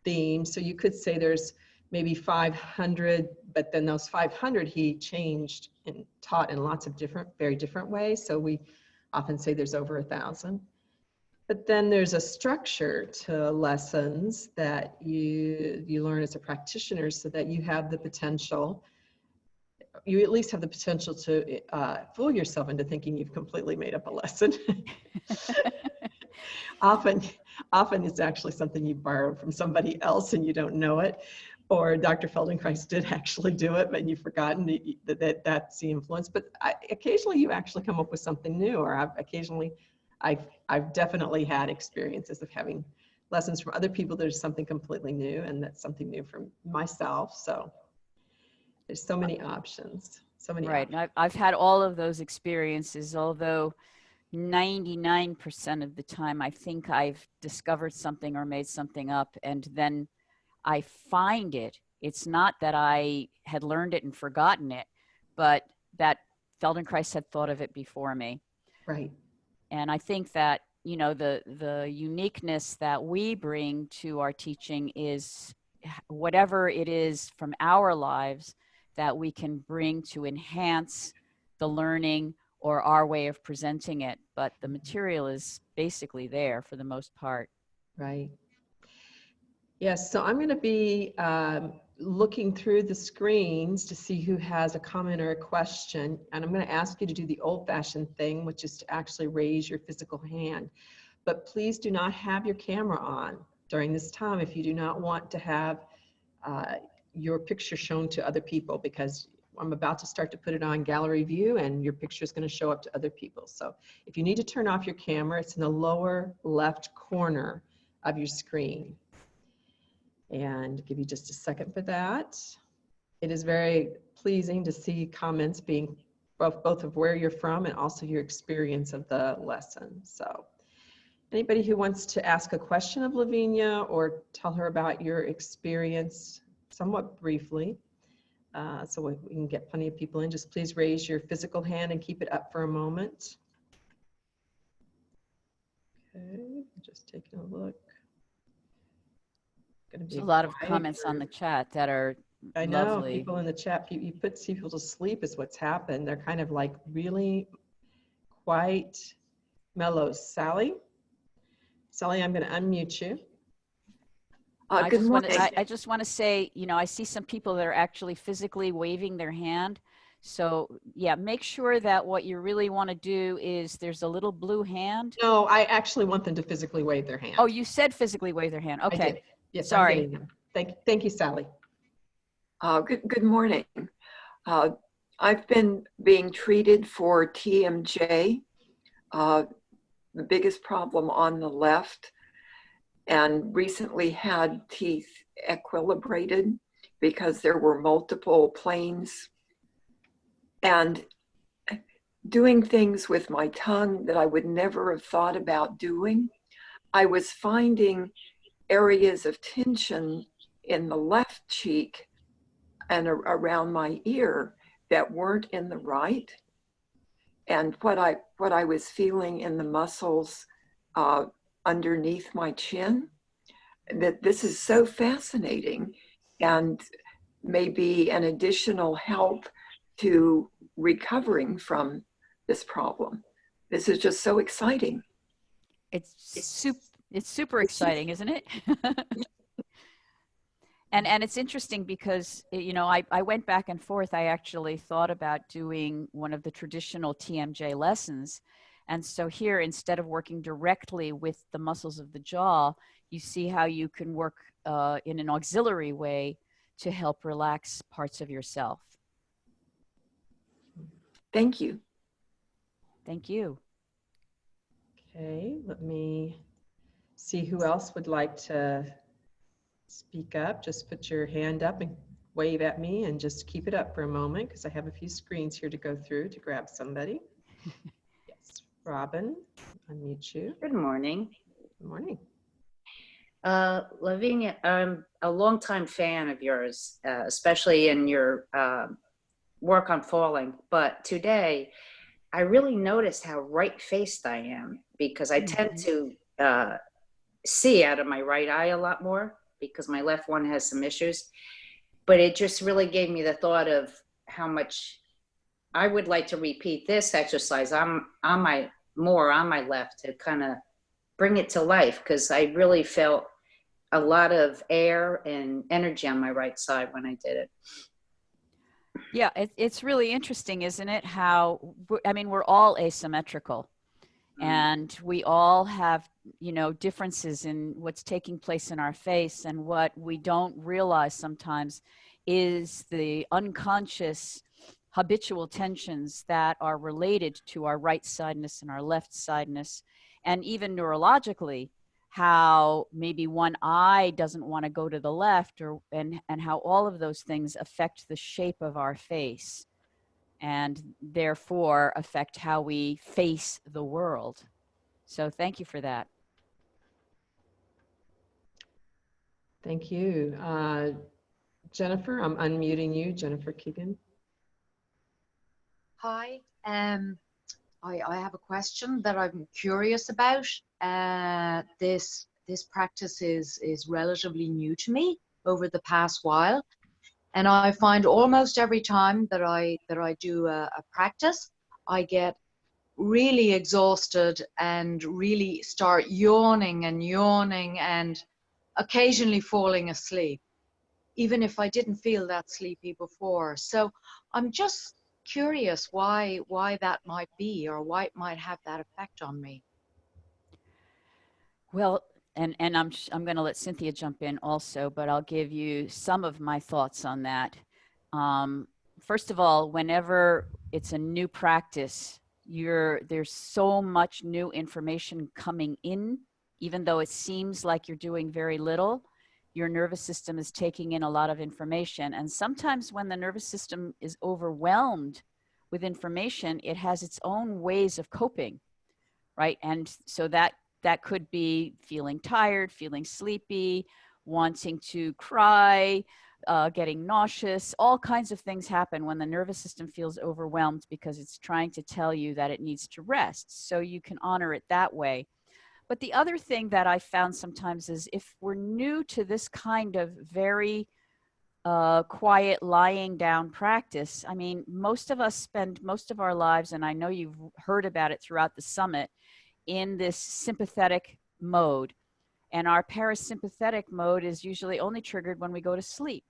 themes. So you could say there's maybe 500, but then those 500 he changed and taught in lots of very different ways. So we often say there's over 1,000. But then there's a structure to lessons that you learn as a practitioner, so that you have the potential, you at least have the potential to fool yourself into thinking you've completely made up a lesson. Often it's actually something you borrowed from somebody else and you don't know it. Or Dr. Feldenkrais did actually do it, but you've forgotten that that's the influence. But occasionally you actually come up with something new, or I've definitely had experiences of having lessons from other people. There's something completely new, and that's something new from myself. So there's so many options, so many Right. options. And I've had all of those experiences, although 99% of the time I think I've discovered something or made something up, and then I find it. It's not that I had learned it and forgotten it, but that Feldenkrais had thought of it before me. Right. And I think that, you know, the uniqueness that we bring to our teaching is whatever it is from our lives that we can bring to enhance the learning or our way of presenting it. But the material is basically there for the most part. Right. Yes, so I'm going to be looking through the screens to see who has a comment or a question. And I'm going to ask you to do the old-fashioned thing, which is to actually raise your physical hand. But please do not have your camera on during this time if you do not want to have your picture shown to other people, because I'm about to start to put it on gallery view and your picture is going to show up to other people. So if you need to turn off your camera, it's in the lower left corner of your screen. And give you just a second for that. It is very pleasing to see comments being both of where you're from and also your experience of the lesson. So anybody who wants to ask a question of Lavinia or tell her about your experience somewhat briefly, so we can get plenty of people in, just please raise your physical hand and keep it up for a moment. Okay, just taking a look. There's a lot of comments on the chat that are I know, lovely. people in the chat, you put people to sleep is what's happened. They're kind of like really quite mellow. Sally, I'm going to unmute you. Good morning. I just want to say, you know, I see some people that are actually physically waving their hand. So yeah, make sure that what you really want to do is there's a little blue hand. No, I actually want them to physically wave their hand. Oh, you said physically wave their hand. Okay. I did. Yes, sorry. I'm getting them. Thank you, Sally. Good morning. I've been being treated for TMJ, the biggest problem on the left, and recently had teeth equilibrated because there were multiple planes, and doing things with my tongue that I would never have thought about doing. I was finding areas of tension in the left cheek and around my ear that weren't in the right. And what I was feeling in the muscles underneath my chin, that this is so fascinating and maybe an additional help to recovering from this problem. This is just so exciting. It's super exciting, isn't it? And it's interesting because, you know, I went back and forth. I actually thought about doing one of the traditional TMJ lessons. And so here, instead of working directly with the muscles of the jaw, you see how you can work in an auxiliary way to help relax parts of yourself. Thank you. Thank you. Okay, let me see who else would like to speak up. Just put your hand up and wave at me and just keep it up for a moment because I have a few screens here to go through to grab somebody. Yes, Robin, unmute you. Good morning. Good morning. Lavinia, I'm a longtime fan of yours, especially in your work on falling. But today, I really noticed how right-faced I am because I tend to see out of my right eye a lot more because my left one has some issues. But it just really gave me the thought of how much I would like to repeat this exercise more on my left to kind of bring it to life, because I really felt a lot of air and energy on my right side when I did it. Yeah, it's really interesting, isn't it? How, I mean, we're all asymmetrical. And we all have, you know, differences in what's taking place in our face. And what we don't realize sometimes is the unconscious habitual tensions that are related to our right sideness and our left sideness. And even neurologically, how maybe one eye doesn't want to go to the left, or and how all of those things affect the shape of our face and therefore affect how we face the world. So thank you for that. Thank you. Jennifer, I'm unmuting you, Jennifer Keegan. Hi, I have a question that I'm curious about. This practice is relatively new to me over the past while, and I find almost every time that I do a practice, I get really exhausted and really start yawning and occasionally falling asleep, even if I didn't feel that sleepy before. So I'm just curious why that might be, or why it might have that effect on me. Well, and I'm going to let Cynthia jump in also, but I'll give you some of my thoughts on that. First of all, whenever it's a new practice, there's so much new information coming in, even though it seems like you're doing very little. Your nervous system is taking in a lot of information. And sometimes when the nervous system is overwhelmed with information, it has its own ways of coping, right? And so that could be feeling tired, feeling sleepy, wanting to cry, getting nauseous. All kinds of things happen when the nervous system feels overwhelmed because it's trying to tell you that it needs to rest. So you can honor it that way. But the other thing that I found sometimes is if we're new to this kind of very quiet lying down practice, I mean, most of us spend most of our lives, and I know you've heard about it throughout the summit, in this sympathetic mode. And our parasympathetic mode is usually only triggered when we go to sleep.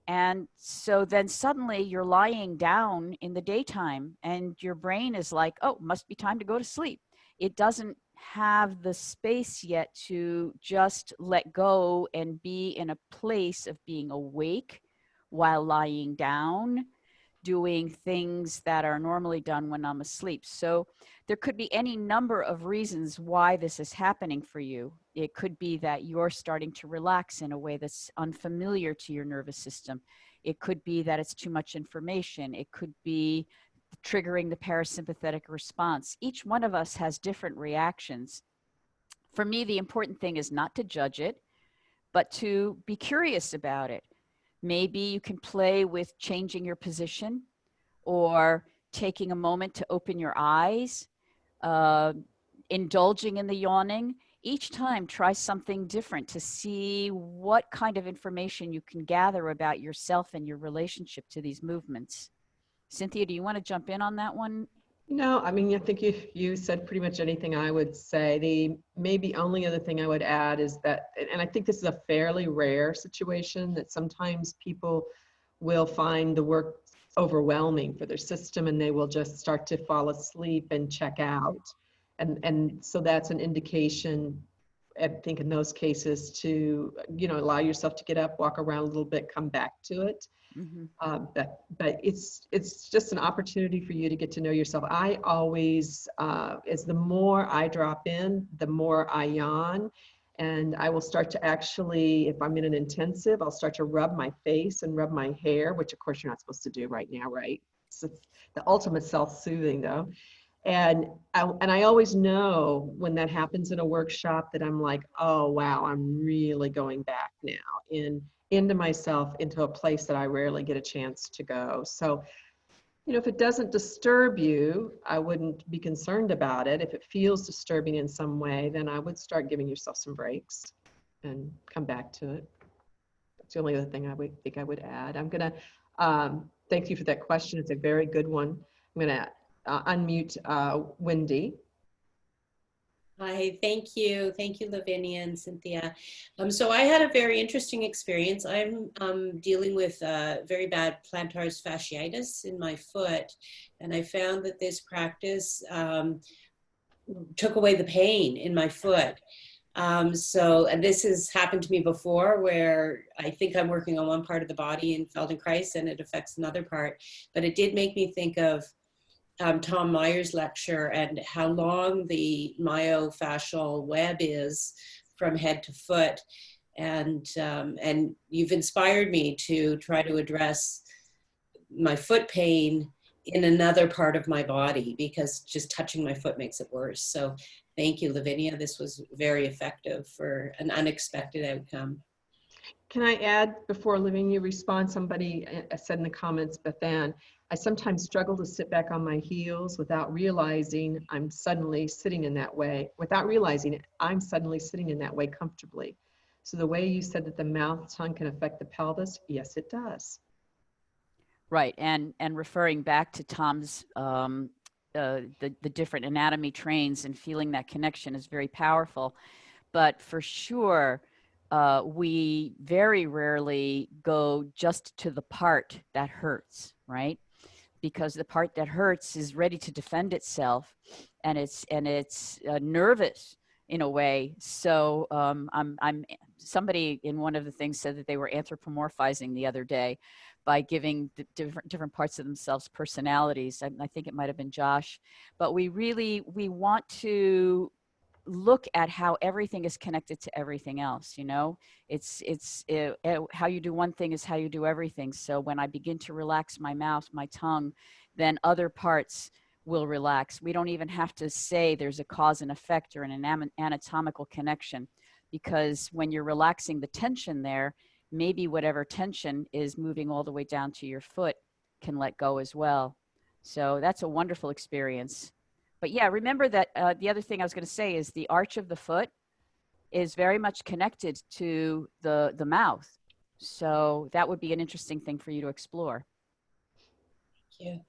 And so then suddenly you're lying down in the daytime and your brain is like, oh, must be time to go to sleep. It doesn't have the space yet to just let go and be in a place of being awake while lying down, doing things that are normally done when I'm asleep. So there could be any number of reasons why this is happening for you. It could be that you're starting to relax in a way that's unfamiliar to your nervous system. It could be that it's too much information. It could be triggering the parasympathetic response. Each one of us has different reactions. For me, the important thing is not to judge it, but to be curious about it. Maybe you can play with changing your position or taking a moment to open your eyes, indulging in the yawning. Each time, try something different to see what kind of information you can gather about yourself and your relationship to these movements. Cynthia, do you want to jump in on that one? No, I mean, I think you said pretty much anything I would say. The maybe only other thing I would add is that, and I think this is a fairly rare situation, that sometimes people will find the work overwhelming for their system and they will just start to fall asleep and check out. And so that's an indication, I think in those cases, to, you know, allow yourself to get up, walk around a little bit, come back to it. Mm-hmm. But it's just an opportunity for you to get to know yourself. I always, as the more I drop in, the more I yawn. And I will start to actually, if I'm in an intensive, I'll start to rub my face and rub my hair, which of course you're not supposed to do right now, right? So it's the ultimate self-soothing though. And I always know when that happens in a workshop that I'm like, oh, wow, I'm really going back now into myself, into a place that I rarely get a chance to go. So, you know, if it doesn't disturb you, I wouldn't be concerned about it. If it feels disturbing in some way, then I would start giving yourself some breaks and come back to it. That's the only other thing I would think I would add. I'm going to thank you for that question. It's a very good one. I'm going to unmute Wendy. Hi, thank you. Thank you, Lavinia and Cynthia. So I had a very interesting experience. I'm dealing with very bad plantar fasciitis in my foot, and I found that this practice took away the pain in my foot. And this has happened to me before where I think I'm working on one part of the body in Feldenkrais and it affects another part. But it did make me think of Tom Meyer's lecture and how long the myofascial web is from head to foot. And you've inspired me to try to address my foot pain in another part of my body because just touching my foot makes it worse. So thank you, Lavinia. This was very effective for an unexpected outcome. Can I add, before Lavinia responds, somebody said in the comments, Bethan, I sometimes struggle to sit back on my heels without realizing I'm suddenly sitting in that way. Without realizing it, I'm suddenly sitting in that way comfortably. So the way you said that the mouth tongue can affect the pelvis, yes, it does. Right, and referring back to Tom's the different anatomy trains and feeling that connection is very powerful. But for sure, we very rarely go just to the part that hurts, right? Because the part that hurts is ready to defend itself, and it's nervous in a way. So I'm somebody in one of the things said that they were anthropomorphizing the other day by giving the different parts of themselves personalities. I think it might have been Josh, but we want to look at how everything is connected to everything else. You know, how you do one thing is how you do everything. So when I begin to relax my mouth, my tongue, then other parts will relax. We don't even have to say there's a cause and effect or an anatomical connection, because when you're relaxing the tension there, maybe whatever tension is moving all the way down to your foot can let go as well. So that's a wonderful experience. But yeah, remember that the other thing I was going to say is the arch of the foot is very much connected to the mouth. So that would be an interesting thing for you to explore. Thank you.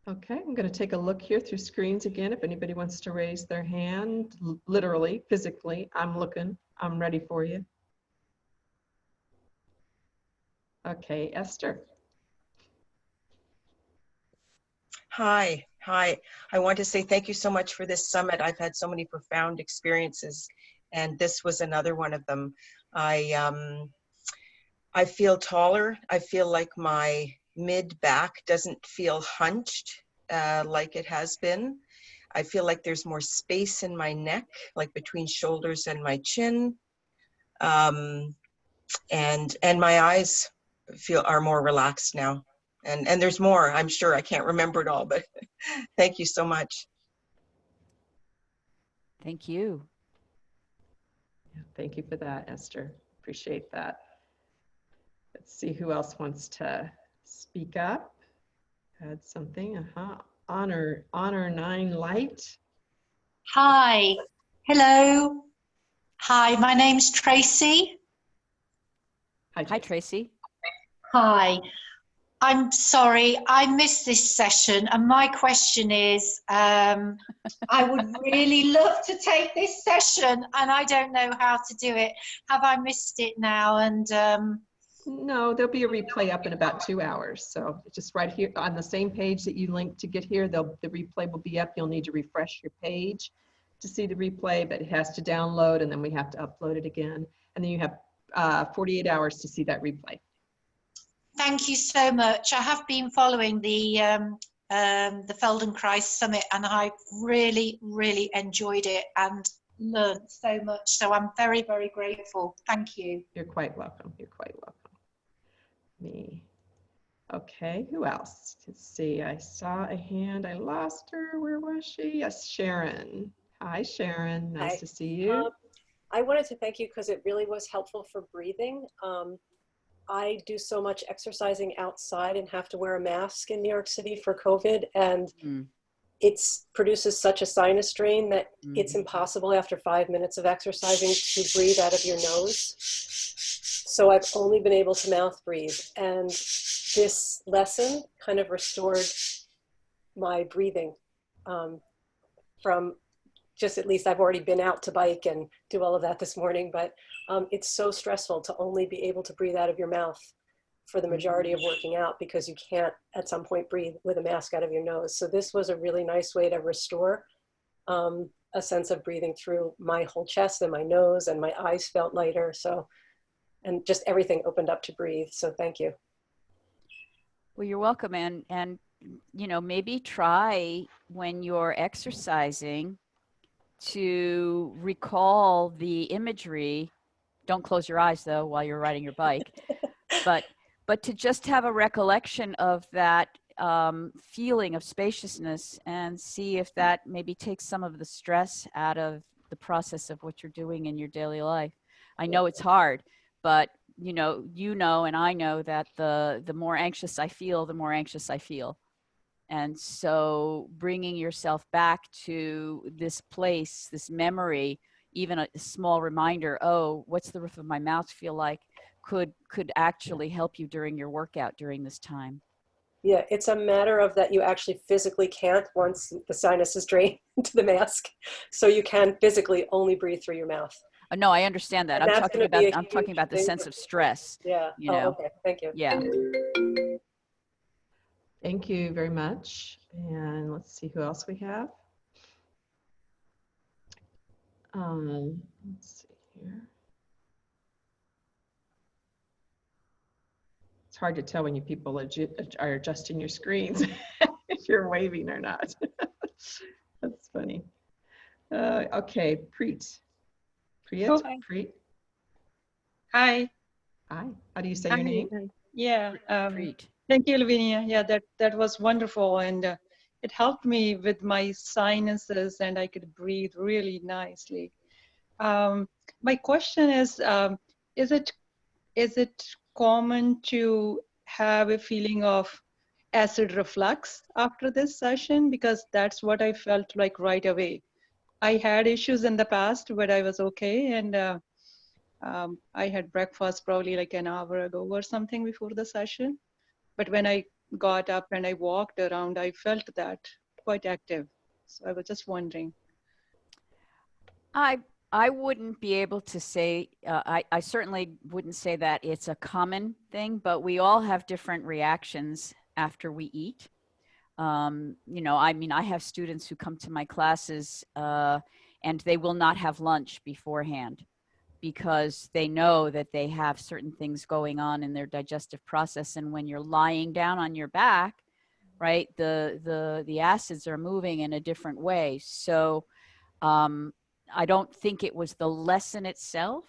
Okay, I'm going to take a look here through screens again. If anybody wants to raise their hand, literally, physically, I'm looking. I'm ready for you. Okay, Esther. Hi. I want to say thank you so much for this summit. I've had so many profound experiences, and this was another one of them. I feel taller. I feel like my mid back doesn't feel hunched like it has been. I feel like there's more space in my neck, like between shoulders and my chin. And my eyes are more relaxed now. And there's more, I'm sure. I can't remember it all, but thank you so much. Thank you. Thank you for that, Esther. Appreciate that. Let's see who else wants to speak up. Had something. Honor 9 Light. Hi. Hello. Hi, my name's Tracy. Hi, Tracy. Hi. I'm sorry, I missed this session, and my question is, I would really love to take this session, and I don't know how to do it. Have I missed it now? And no, there'll be a replay up in about 2 hours. So just right here on the same page that you linked to get here, the replay will be up. You'll need to refresh your page to see the replay, but it has to download, and then we have to upload it again. And then you have 48 hours to see that replay. thank you so much. I have been following the Feldenkrais Summit, and I really, really enjoyed it and learned so much. So I'm very, very grateful. Thank you. You're quite welcome. You're quite welcome. Me. Okay, who else? Let's see. I saw a hand. I lost her. Where was she? Yes, Sharon. Hi, Sharon. Nice to see you. I wanted to thank you because it really was helpful for breathing. I do so much exercising outside and have to wear a mask in New York City for COVID, and it produces such a sinus drain that it's impossible after 5 minutes of exercising to breathe out of your nose. So I've only been able to mouth breathe, and this lesson kind of restored my breathing from just at least I've already been out to bike and do all of that this morning, but it's so stressful to only be able to breathe out of your mouth for the majority of working out because you can't at some point breathe with a mask out of your nose. So this was a really nice way to restore a sense of breathing through my whole chest and my nose, and my eyes felt lighter. So, and just everything opened up to breathe. So thank you. Well, you're welcome. And you know, maybe try when you're exercising to recall the imagery. Don't close your eyes though while you're riding your bike, but to just have a recollection of that feeling of spaciousness and see if that maybe takes some of the stress out of the process of what you're doing in your daily life. I know it's hard, but you know, and I know that the more anxious I feel, the more anxious I feel. And so bringing yourself back to this place, this memory, even a small reminder, oh, what's the roof of my mouth feel like, could actually help you during your workout during this time. Yeah, it's a matter of that you actually physically can't once the sinus is drained into the mask. So you can physically only breathe through your mouth. No, I understand that. And I'm that's talking gonna be a about huge the thing sense for of people. stress. Yeah. You know. Okay. Thank you. Yeah. Thank you very much. And let's see who else we have. Let's see here. It's hard to tell when you people are adjusting your screens if you're waving or not. That's funny. Okay, Preet. Oh, hi. Preet. Hi. Hi. How do you say Hi. your name? Yeah. Preet. Thank you, Lavinia. Yeah, that was wonderful, and it helped me with my sinuses, and I could breathe really nicely. My question is it common to have a feeling of acid reflux after this session? Because that's what I felt like right away. I had issues in the past, but I was okay, and I had breakfast probably like an hour ago or something before the session. But when I got up and I walked around, I felt that quite active. So I was just wondering. I wouldn't be able to say, I certainly wouldn't say that it's a common thing, but we all have different reactions after we eat. You know, I mean, I have students who come to my classes and they will not have lunch beforehand because they know that they have certain things going on in their digestive process. And when you're lying down on your back, right, the acids are moving in a different way. So I don't think it was the lesson itself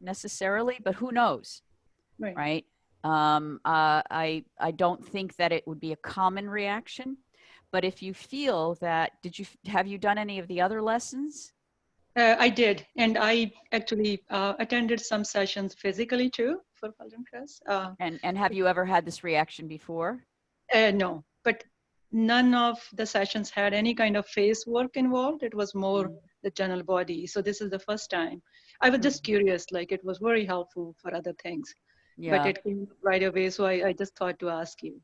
necessarily, but who knows, right? I don't think that it would be a common reaction, but if you feel that, have you done any of the other lessons? I did, and I actually attended some sessions physically too for Feldenkrais. And have you ever had this reaction before? No, but none of the sessions had any kind of face work involved. It was more the general body. So this is the first time. I was just curious, like it was very helpful for other things, but it came right away. So I just thought to ask you.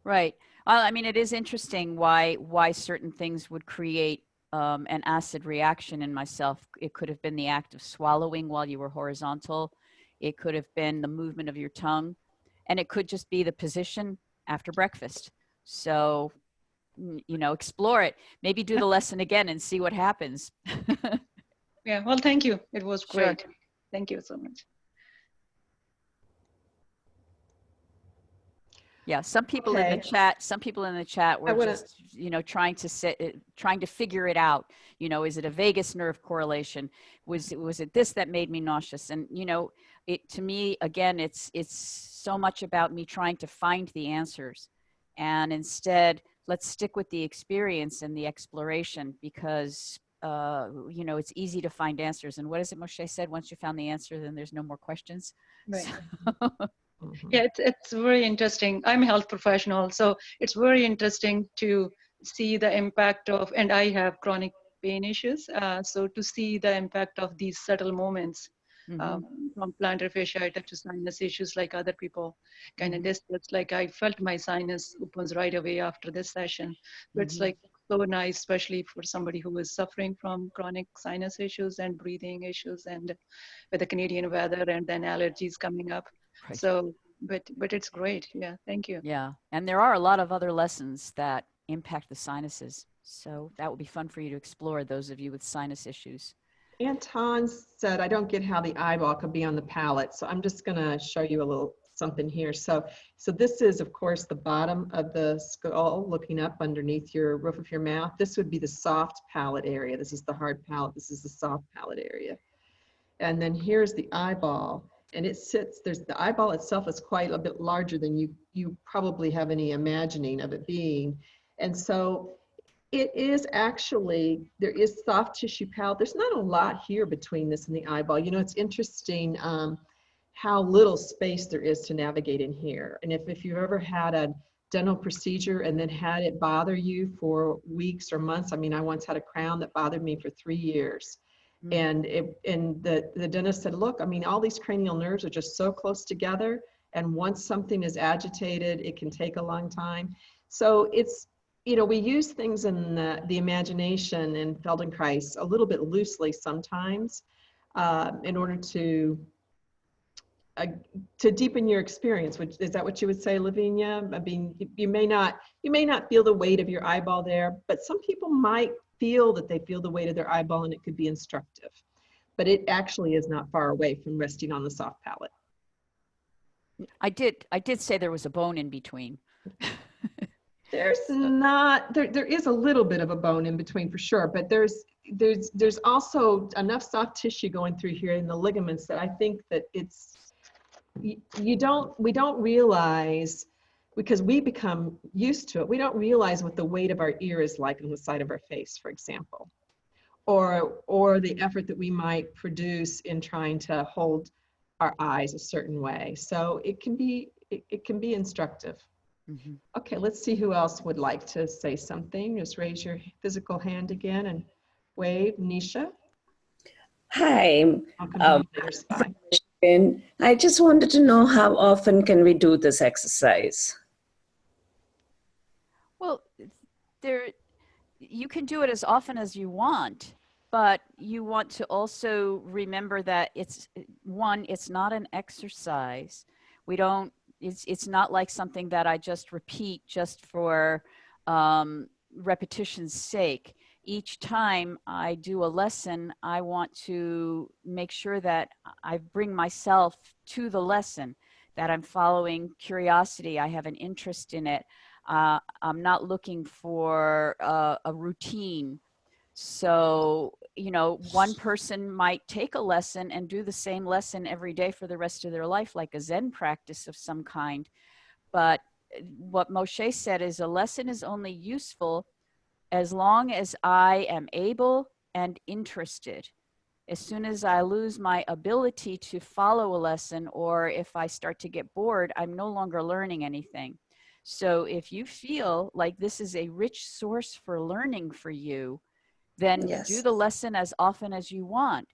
Right. Well, I mean, it is interesting why certain things would create an acid reaction in myself. It could have been the act of swallowing while you were horizontal. It could have been the movement of your tongue, and it could just be the position after breakfast. So, you know, explore it. Maybe do the lesson again and see what happens. Yeah, well, thank you. It was great. Sure. Thank you so much. Yeah, some people in the chat were just, you know, trying to figure it out. You know, is it a vagus nerve correlation? Was it this that made me nauseous? And you know, to me again, it's so much about me trying to find the answers, and instead let's stick with the experience and the exploration because you know, it's easy to find answers. And what is it Moshe said? Once you found the answer, then there's no more questions. Right. So, yeah, it's very interesting. I'm a health professional, so it's very interesting to see the impact of, and I have chronic pain issues, so to see the impact of these subtle moments from plantar fasciitis to sinus issues like other people kind of distress. Like I felt my sinus opens right away after this session. So it's like so nice, especially for somebody who is suffering from chronic sinus issues and breathing issues, and with the Canadian weather and then allergies coming up. Right. So, but it's great. Yeah, thank you. Yeah, and there are a lot of other lessons that impact the sinuses. So that would be fun for you to explore, those of you with sinus issues. Anton said, I don't get how the eyeball could be on the palate. So I'm just gonna show you a little something here. So this is, of course, the bottom of the skull looking up underneath your roof of your mouth. This would be the soft palate area. This is the hard palate. This is the soft palate area. And then here's the eyeball. And it sits, the eyeball itself is quite a bit larger than you probably have any imagining of it being. And so it is actually, there is soft tissue palate. There's not a lot here between this and the eyeball. You know, it's interesting how little space there is to navigate in here. And if you've ever had a dental procedure and then had it bother you for weeks or months, I mean, I once had a crown that bothered me for 3 years. And the dentist said, look, I mean, all these cranial nerves are just so close together. And once something is agitated, it can take a long time. So it's, you know, we use things in the imagination in Feldenkrais a little bit loosely sometimes in order to deepen your experience. Which, is that what you would say, Lavinia? I mean, you may not feel the weight of your eyeball there, but some people might feel that they feel the weight of their eyeball, and it could be instructive. But it actually is not far away from resting on the soft palate. I did say there was a bone in between. There's not, there is a little bit of a bone in between for sure, but there's also enough soft tissue going through here in the ligaments that I think that it's, we don't realize, because we become used to it, we don't realize what the weight of our ear is like on the side of our face, for example, or the effort that we might produce in trying to hold our eyes a certain way. So it can be instructive. Mm-hmm. Okay, let's see who else would like to say something. Just raise your physical hand again and wave. Nisha. Hi. Welcome to your spot. I just wanted to know, how often can we do this exercise? Well, you can do it as often as you want, but you want to also remember that it's not an exercise. It's not like something that I just repeat just for repetition's sake. Each time I do a lesson, I want to make sure that I bring myself to the lesson, that I'm following curiosity, I have an interest in it. I'm not looking for a routine. So, you know, one person might take a lesson and do the same lesson every day for the rest of their life, like a Zen practice of some kind. But what Moshe said is, a lesson is only useful as long as I am able and interested. As soon as I lose my ability to follow a lesson, or if I start to get bored, I'm no longer learning anything. So if you feel like this is a rich source for learning for you, then Yes. do the lesson as often as you want.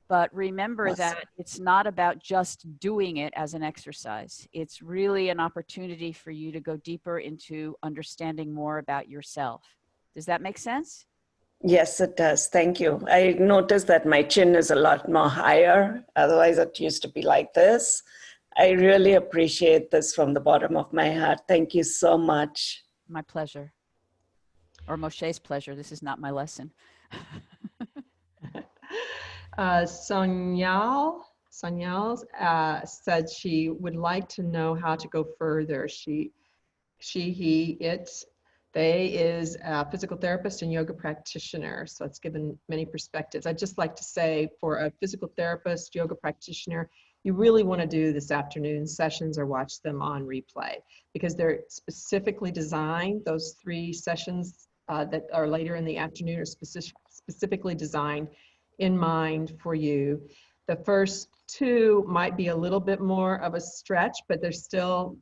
But remember that it's not about just doing it as an exercise. It's really an opportunity for you to go deeper into understanding more about yourself. Does that make sense? Yes, it does. Thank you. I noticed that my chin is a lot more higher. Otherwise, it used to be like this. I really appreciate this from the bottom of my heart. Thank you so much. My pleasure. Or Moshe's pleasure. This is not my lesson. Sonyal said she would like to know how to go further. They is a physical therapist and yoga practitioner, so it's given many perspectives. I'd just like to say, for a physical therapist, yoga practitioner, you really want to do this afternoon sessions or watch them on replay, because they're specifically designed, those 3 sessions that are later in the afternoon are specifically designed in mind for you. The first 2 might be a little bit more of a stretch, but they're still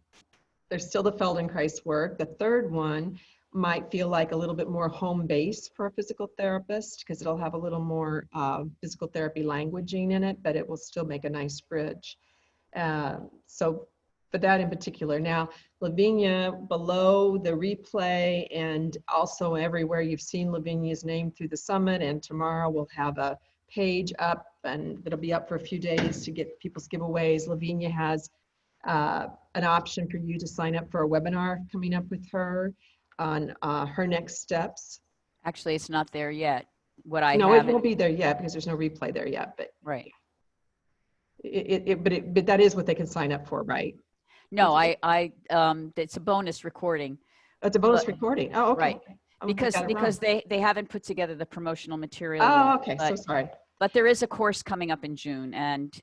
the Feldenkrais work. The third one might feel like a little bit more home base for a physical therapist, because it'll have a little more physical therapy languaging in it, but it will still make a nice bridge. So for that in particular. Now, Lavinia, below the replay and also everywhere you've seen Lavinia's name through the summit, and tomorrow we'll have a page up and it'll be up for a few days to get people's giveaways. Lavinia has an option for you to sign up for a webinar coming up with her on her next steps. Actually, it's not there yet. What I No, have it won't be there yet because there's no replay there yet, but right. But that is what they can sign up for, right? No, it's a bonus recording. That's a bonus recording. Oh, okay. Right. Oh, Because they haven't put together the promotional material oh, yet. okay. But, So sorry. But there is a course coming up in June, and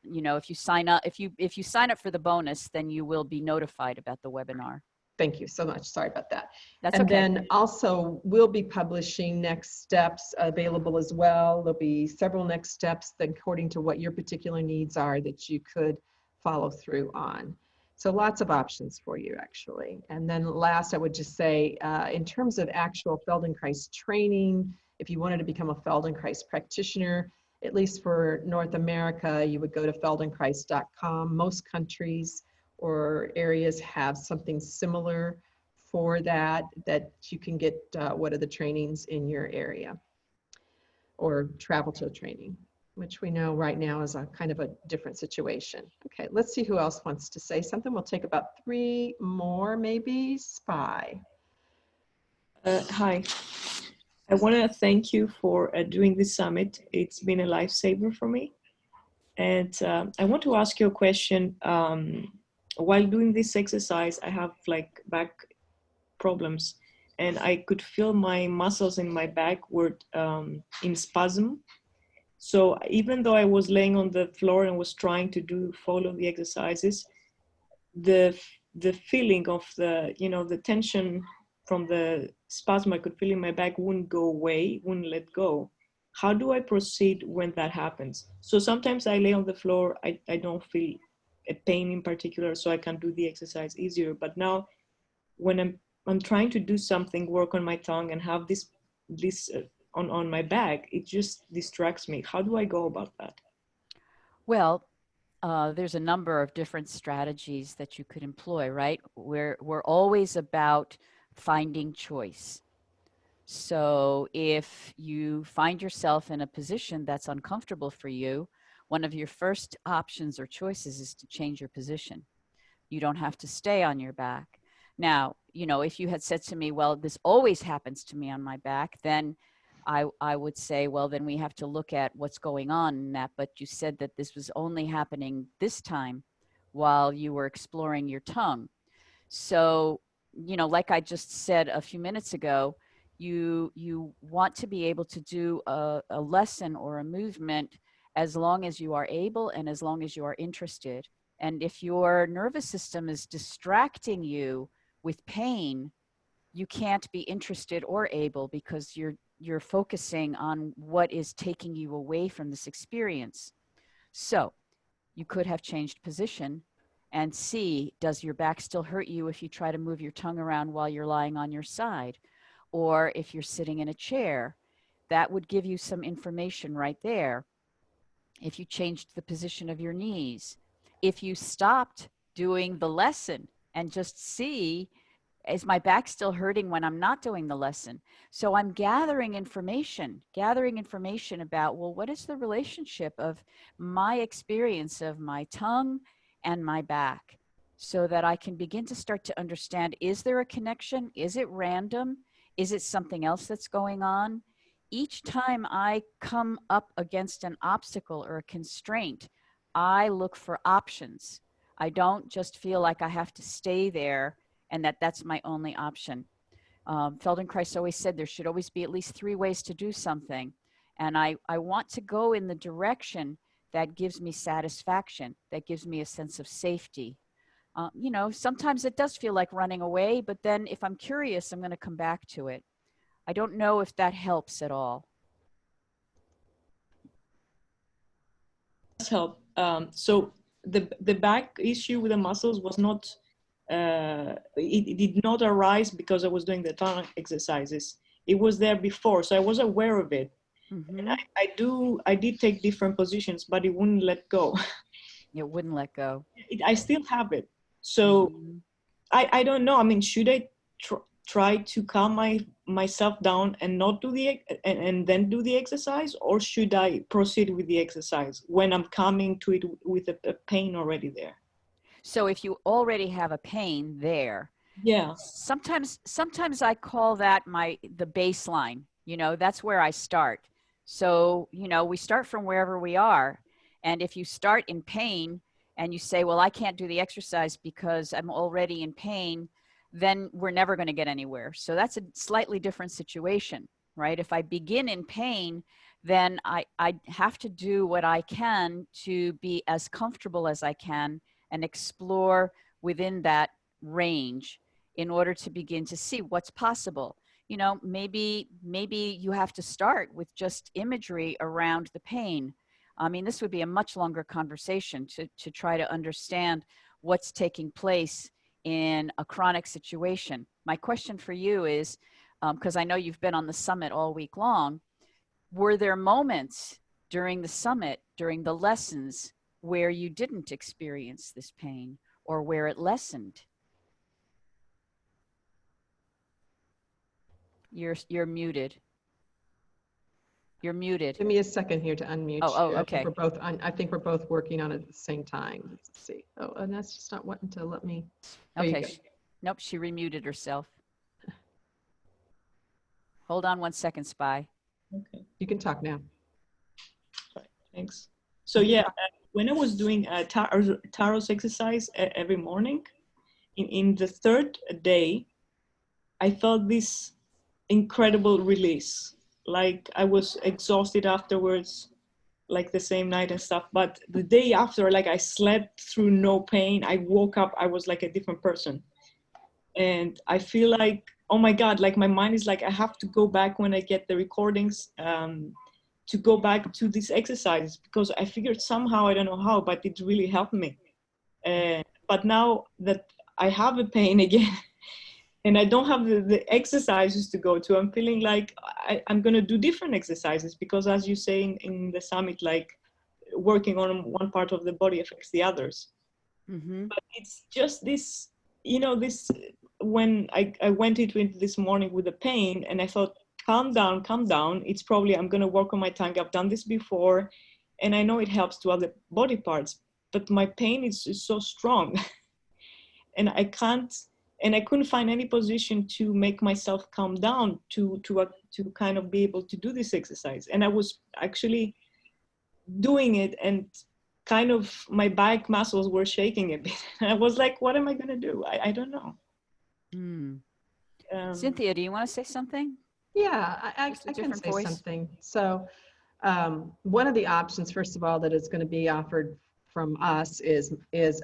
you know, if you sign up, if you sign up for the bonus, then you will be notified about the webinar. Thank you so much. Sorry about that. That's and okay. then also we'll be publishing next steps available as well. There'll be several next steps that, according to what your particular needs are, that you could follow through on. So lots of options for you, actually. And then last, I would just say, in terms of actual Feldenkrais training, if you wanted to become a Feldenkrais practitioner, at least for North America, you would go to feldenkrais.com. Most countries or areas have something similar for that you can get what are the trainings in your area, or travel to a training, which we know right now is a kind of a different situation. Okay, let's see who else wants to say something. We'll take about 3 more, maybe. Spy. Hi. I want to thank you for doing this summit. It's been a lifesaver for me. And I want to ask you a question. While doing this exercise, I have like back problems, and I could feel my muscles in my back were in spasm. So even though I was laying on the floor and was trying to follow the exercises, the feeling of the tension from the spasm I could feel in my back wouldn't go away, wouldn't let go. How do I proceed when that happens? So sometimes I lay on the floor, I don't feel a pain in particular, so I can do the exercise easier. But now when I'm trying to do something, work on my tongue and have this on my back, it just distracts me. How do I go about that? Well, there's a number of different strategies that you could employ, right? We're always about finding choice. So if you find yourself in a position that's uncomfortable for you, one of your first options or choices is to change your position. You don't have to stay on your back. Now, you know, if you had said to me, well, this always happens to me on my back, then I would say, well, then we have to look at what's going on in that. But you said that this was only happening this time while you were exploring your tongue. So, you know, like I just said a few minutes ago, you want to be able to do a lesson or a movement as long as you are able and as long as you are interested. And if your nervous system is distracting you with pain, you can't be interested or able because you're focusing on what is taking you away from this experience. So you could have changed position and see, does your back still hurt you if you try to move your tongue around while you're lying on your side? Or if you're sitting in a chair, that would give you some information right there. If you changed the position of your knees, if you stopped doing the lesson and just see, is my back still hurting when I'm not doing the lesson? So I'm gathering information about, well, what is the relationship of my experience of my tongue and my back, so that I can begin to start to understand, is there a connection? Is it random? Is it something else that's going on? Each time I come up against an obstacle or a constraint, I look for options. I don't just feel like I have to stay there and that's my only option. Feldenkrais always said there should always be at least 3 ways to do something. And I want to go in the direction that gives me satisfaction, that gives me a sense of safety. You know, sometimes it does feel like running away, but then if I'm curious, I'm going to come back to it. I don't know if that helps at all. Does help. So the back issue with the muscles was not, it did not arise because I was doing the tongue exercises. It was there before, so I was aware of it. Mm-hmm. And I did take different positions, but it wouldn't let go. It wouldn't let go. I still have it. So I don't know. I mean, should I try to calm myself down and not do and then do the exercise, or should I proceed with the exercise when I'm coming to it with a pain already there? So if you already have a pain there, yeah, sometimes I call that the baseline. You know, that's where I start. So, you know, we start from wherever we are. And if you start in pain and you say, well, I can't do the exercise because I'm already in pain, then we're never going to get anywhere. So that's a slightly different situation, right? If I begin in pain, then I have to do what I can to be as comfortable as I can and explore within that range in order to begin to see what's possible. You know, maybe you have to start with just imagery around the pain. I mean, this would be a much longer conversation to try to understand what's taking place in a chronic situation. My question for you is, because I know you've been on the summit all week long, were there moments during the summit, during the lessons, where you didn't experience this pain or where it lessened? You're muted. You're muted. Give me a second here to unmute Oh, you. okay. I think we're both working on it at the same time. Let's see. Oh, and that's just not wanting to let me. There you Okay. go. Nope, she remuted herself. Hold on 1 second, Spy. Okay. You can talk now. Thanks. So yeah, when I was doing Taro's exercise every morning, in the third day, I felt this incredible release. Like I was exhausted afterwards, like the same night and stuff. But the day after, like I slept through no pain. I woke up, I was like a different person. And I feel like, oh my God, like my mind is like, I have to go back when I get the recordings to go back to these exercises, because I figured somehow, I don't know how, but it really helped me. But now that I have a pain again, and I don't have the exercises to go to, I'm feeling like I'm going to do different exercises, because as you say in the summit, like working on one part of the body affects the others. Mm-hmm. But it's just this, you know, this, when I went into it this morning with the pain and I thought, calm down. It's probably, I'm going to work on my tongue. I've done this before. And I know it helps to other body parts, but my pain is so strong. And I couldn't find any position to make myself calm down to kind of be able to do this exercise. And I was actually doing it, and kind of my back muscles were shaking a bit. I was like, what am I going to do? I don't know. Cynthia, do you want to say something? Yeah, I can say something. So one of the options, first of all, that is going to be offered from us is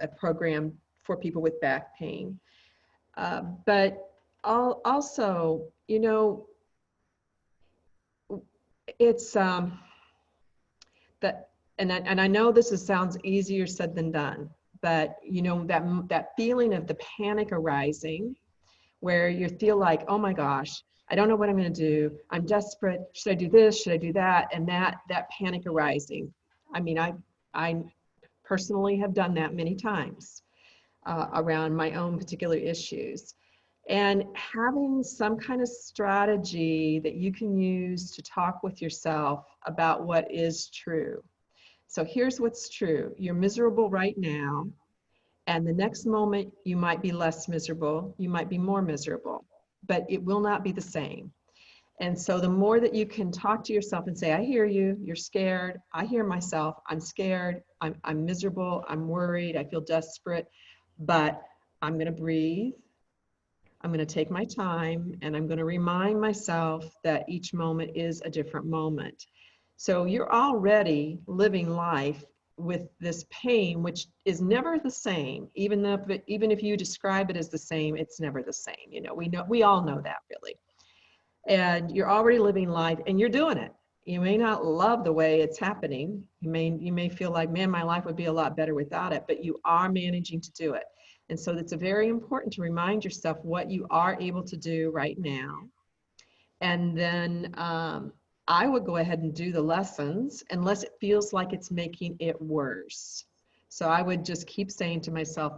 a program for people with back pain. But also, you know, it's that, and I know this sounds easier said than done, but you know, that feeling of the panic arising, where you feel like, oh my gosh, I don't know what I'm going to do. I'm desperate. Should I do this? Should I do that? And that panic arising. I mean, I personally have done that many times around my own particular issues. And having some kind of strategy that you can use to talk with yourself about what is true. So here's what's true. You're miserable right now. And the next moment, you might be less miserable. You might be more miserable, but it will not be the same. And so the more that you can talk to yourself and say, I hear you, you're scared. I hear myself, I'm scared. I'm miserable. I'm worried. I feel desperate, but I'm going to breathe. I'm going to take my time, and I'm going to remind myself that each moment is a different moment. So you're already living life with this pain, which is never the same. Even if you describe it as the same, it's never the same. You know, we all know that, really. And you're already living life, and you're doing it. You may not love the way it's happening. You may feel like, man, my life would be a lot better without it, but you are managing to do it. And so it's very important to remind yourself what you are able to do right now. And then I would go ahead and do the lessons unless it feels like it's making it worse. So I would just keep saying to myself,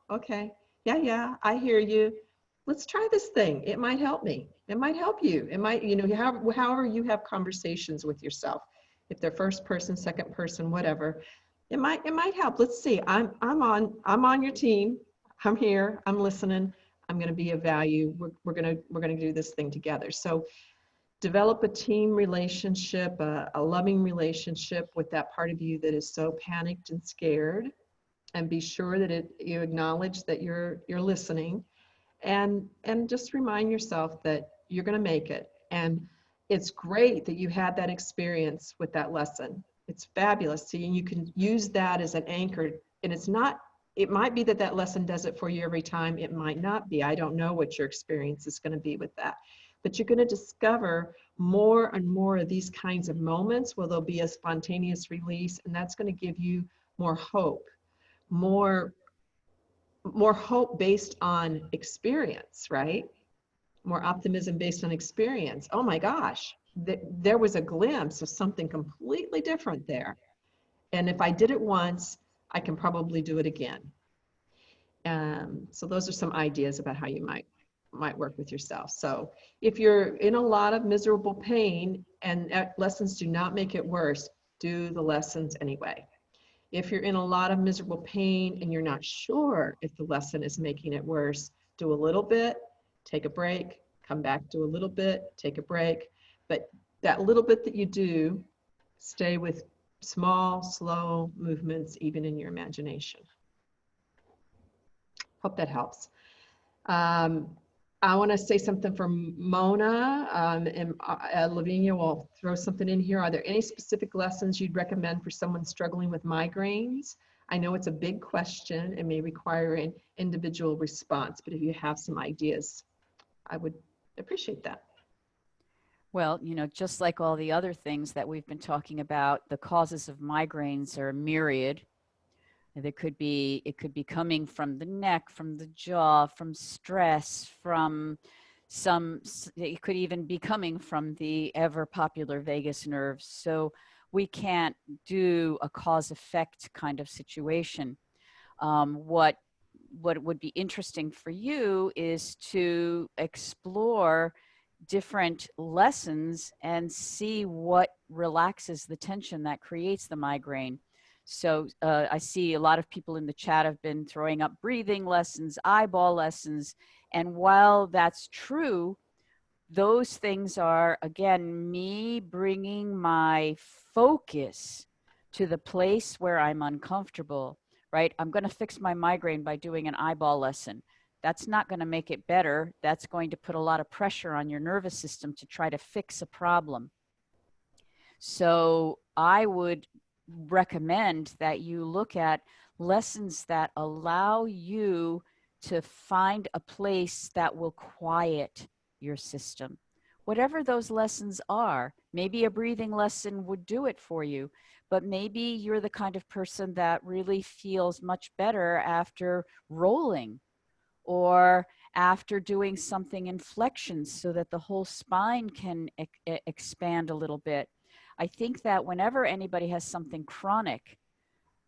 okay, yeah, I hear you. Let's try this thing. It might help me. It might help you. It might, however you have conversations with yourself, if they're first person, second person, whatever, it might help. Let's see. I'm on your team. I'm here. I'm listening. I'm going to be of value. We're going to do this thing together. So develop a team relationship, a loving relationship with that part of you that is so panicked and scared, and be sure that you acknowledge that you're listening, and just remind yourself that you're going to make it. And it's great that you had that experience with that lesson. It's fabulous. See, and you can use that as an anchor. And it might be that that lesson does it for you every time. It might not be. I don't know what your experience is going to be with that. But you're going to discover more and more of these kinds of moments where there'll be a spontaneous release, and that's going to give you more hope, more hope based on experience, right? More optimism based on experience. Oh my gosh, there was a glimpse of something completely different there. And if I did it once, I can probably do it again. So those are some ideas about how you might work with yourself. So if you're in a lot of miserable pain and lessons do not make it worse, do the lessons anyway. If you're in a lot of miserable pain and you're not sure if the lesson is making it worse, do a little bit, take a break, come back, do a little bit, take a break. But that little bit that you do, stay with small, slow movements, even in your imagination. Hope that helps. I want to say something for Mona, and Lavinia will throw something in here. Are there any specific lessons you'd recommend for someone struggling with migraines? I know it's a big question and may require an individual response, but if you have some ideas, I would appreciate that. Well, just like all the other things that we've been talking about, the causes of migraines are myriad. It could be coming from the neck, from the jaw, from stress, from it could even be coming from the ever popular vagus nerve. So we can't do a cause effect kind of situation. What would be interesting for you is to explore different lessons and see what relaxes the tension that creates the migraine. So I see a lot of people in the chat have been throwing up breathing lessons, eyeball lessons. And while that's true, those things are, again, me bringing my focus to the place where I'm uncomfortable, right? I'm going to fix my migraine by doing an eyeball lesson. That's not going to make it better. That's going to put a lot of pressure on your nervous system to try to fix a problem. So I would recommend that you look at lessons that allow you to find a place that will quiet your system. Whatever those lessons are, maybe a breathing lesson would do it for you, but maybe you're the kind of person that really feels much better after rolling or after doing something in flexions so that the whole spine can expand a little bit. I think that whenever anybody has something chronic,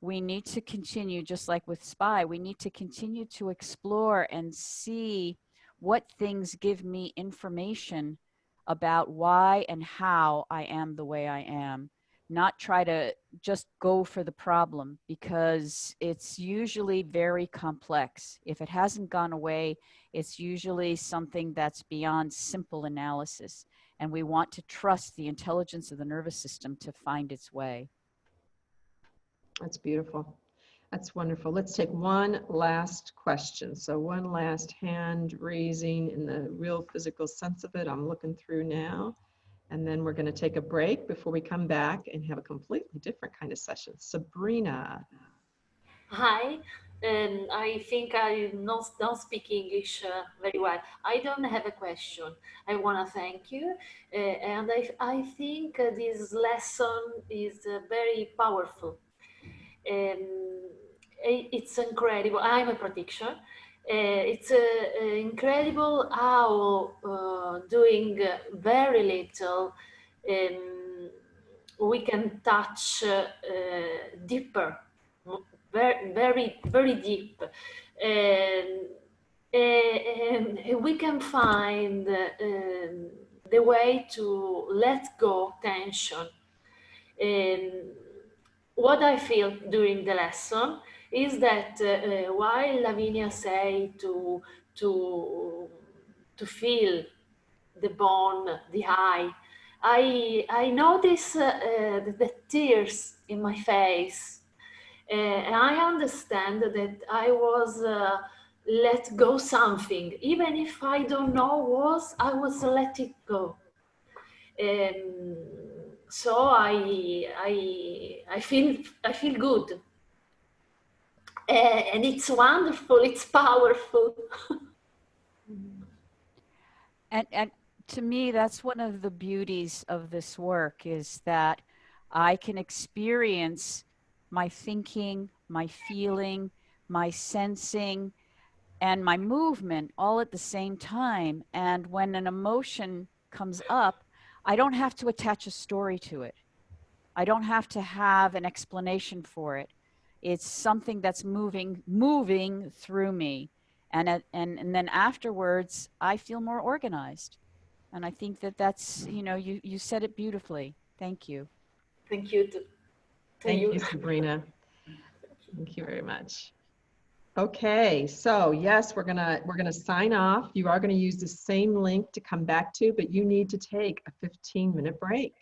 we need to continue, just like with SPY, we need to continue to explore and see what things give me information about why and how I am the way I am. Not try to just go for the problem, because it's usually very complex. If it hasn't gone away, it's usually something that's beyond simple analysis. And we want to trust the intelligence of the nervous system to find its way. That's beautiful. That's wonderful. Let's take one last question. So one last hand raising in the real physical sense of it. I'm looking through now. And then we're going to take a break before we come back and have a completely different kind of session. Sabrina. Hi. I think I don't speak English very well. I don't have a question. I want to thank you. And I think this lesson is very powerful. It's incredible. I'm a prediction. It's incredible how doing very little we can touch deeper very deep. And we can find the way to let go tension. What I feel during the lesson is that while Lavinia say to feel the bone, the eye, I notice the tears in my face. And I understand that I was let go something, even if I don't know what, I was let it go. So I feel good, and it's wonderful. It's powerful. And to me, that's one of the beauties of this work, is that I can experience my thinking, my feeling, my sensing, and my movement all at the same time. And when an emotion comes up, I don't have to attach a story to it. I don't have to have an explanation for it. It's something that's moving through me. And then afterwards, I feel more organized. And I think that that's, you said it beautifully. Thank you. Thank you. Thank you, Sabrina. Thank you very much. Okay, so yes, we're gonna sign off. You are gonna use the same link to come back to, but you need to take a 15-minute break.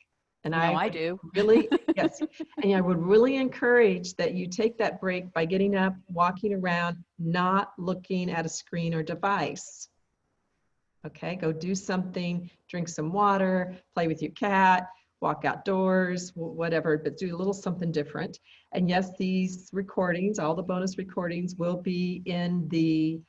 And I do. Really, yes. And I would really encourage that you take that break by getting up, walking around, not looking at a screen or device. Okay, go do something, drink some water, play with your cat, walk outdoors, whatever, but do a little something different. And yes, these recordings, all the bonus recordings, will be in the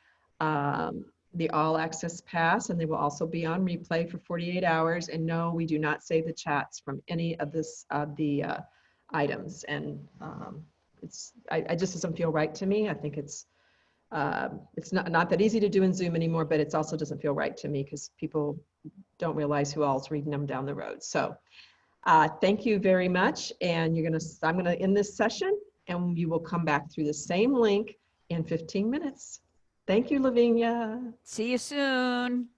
All Access Pass, and they will also be on replay for 48 hours. And no, we do not save the chats from any of the items. And I just doesn't feel right to me. I think it's not that easy to do in Zoom anymore, but it also doesn't feel right to me because people don't realize who all's reading them down the road. So thank you very much. And I'm gonna end this session, and you will come back through the same link in 15 minutes. Thank you, Lavinia. See you soon.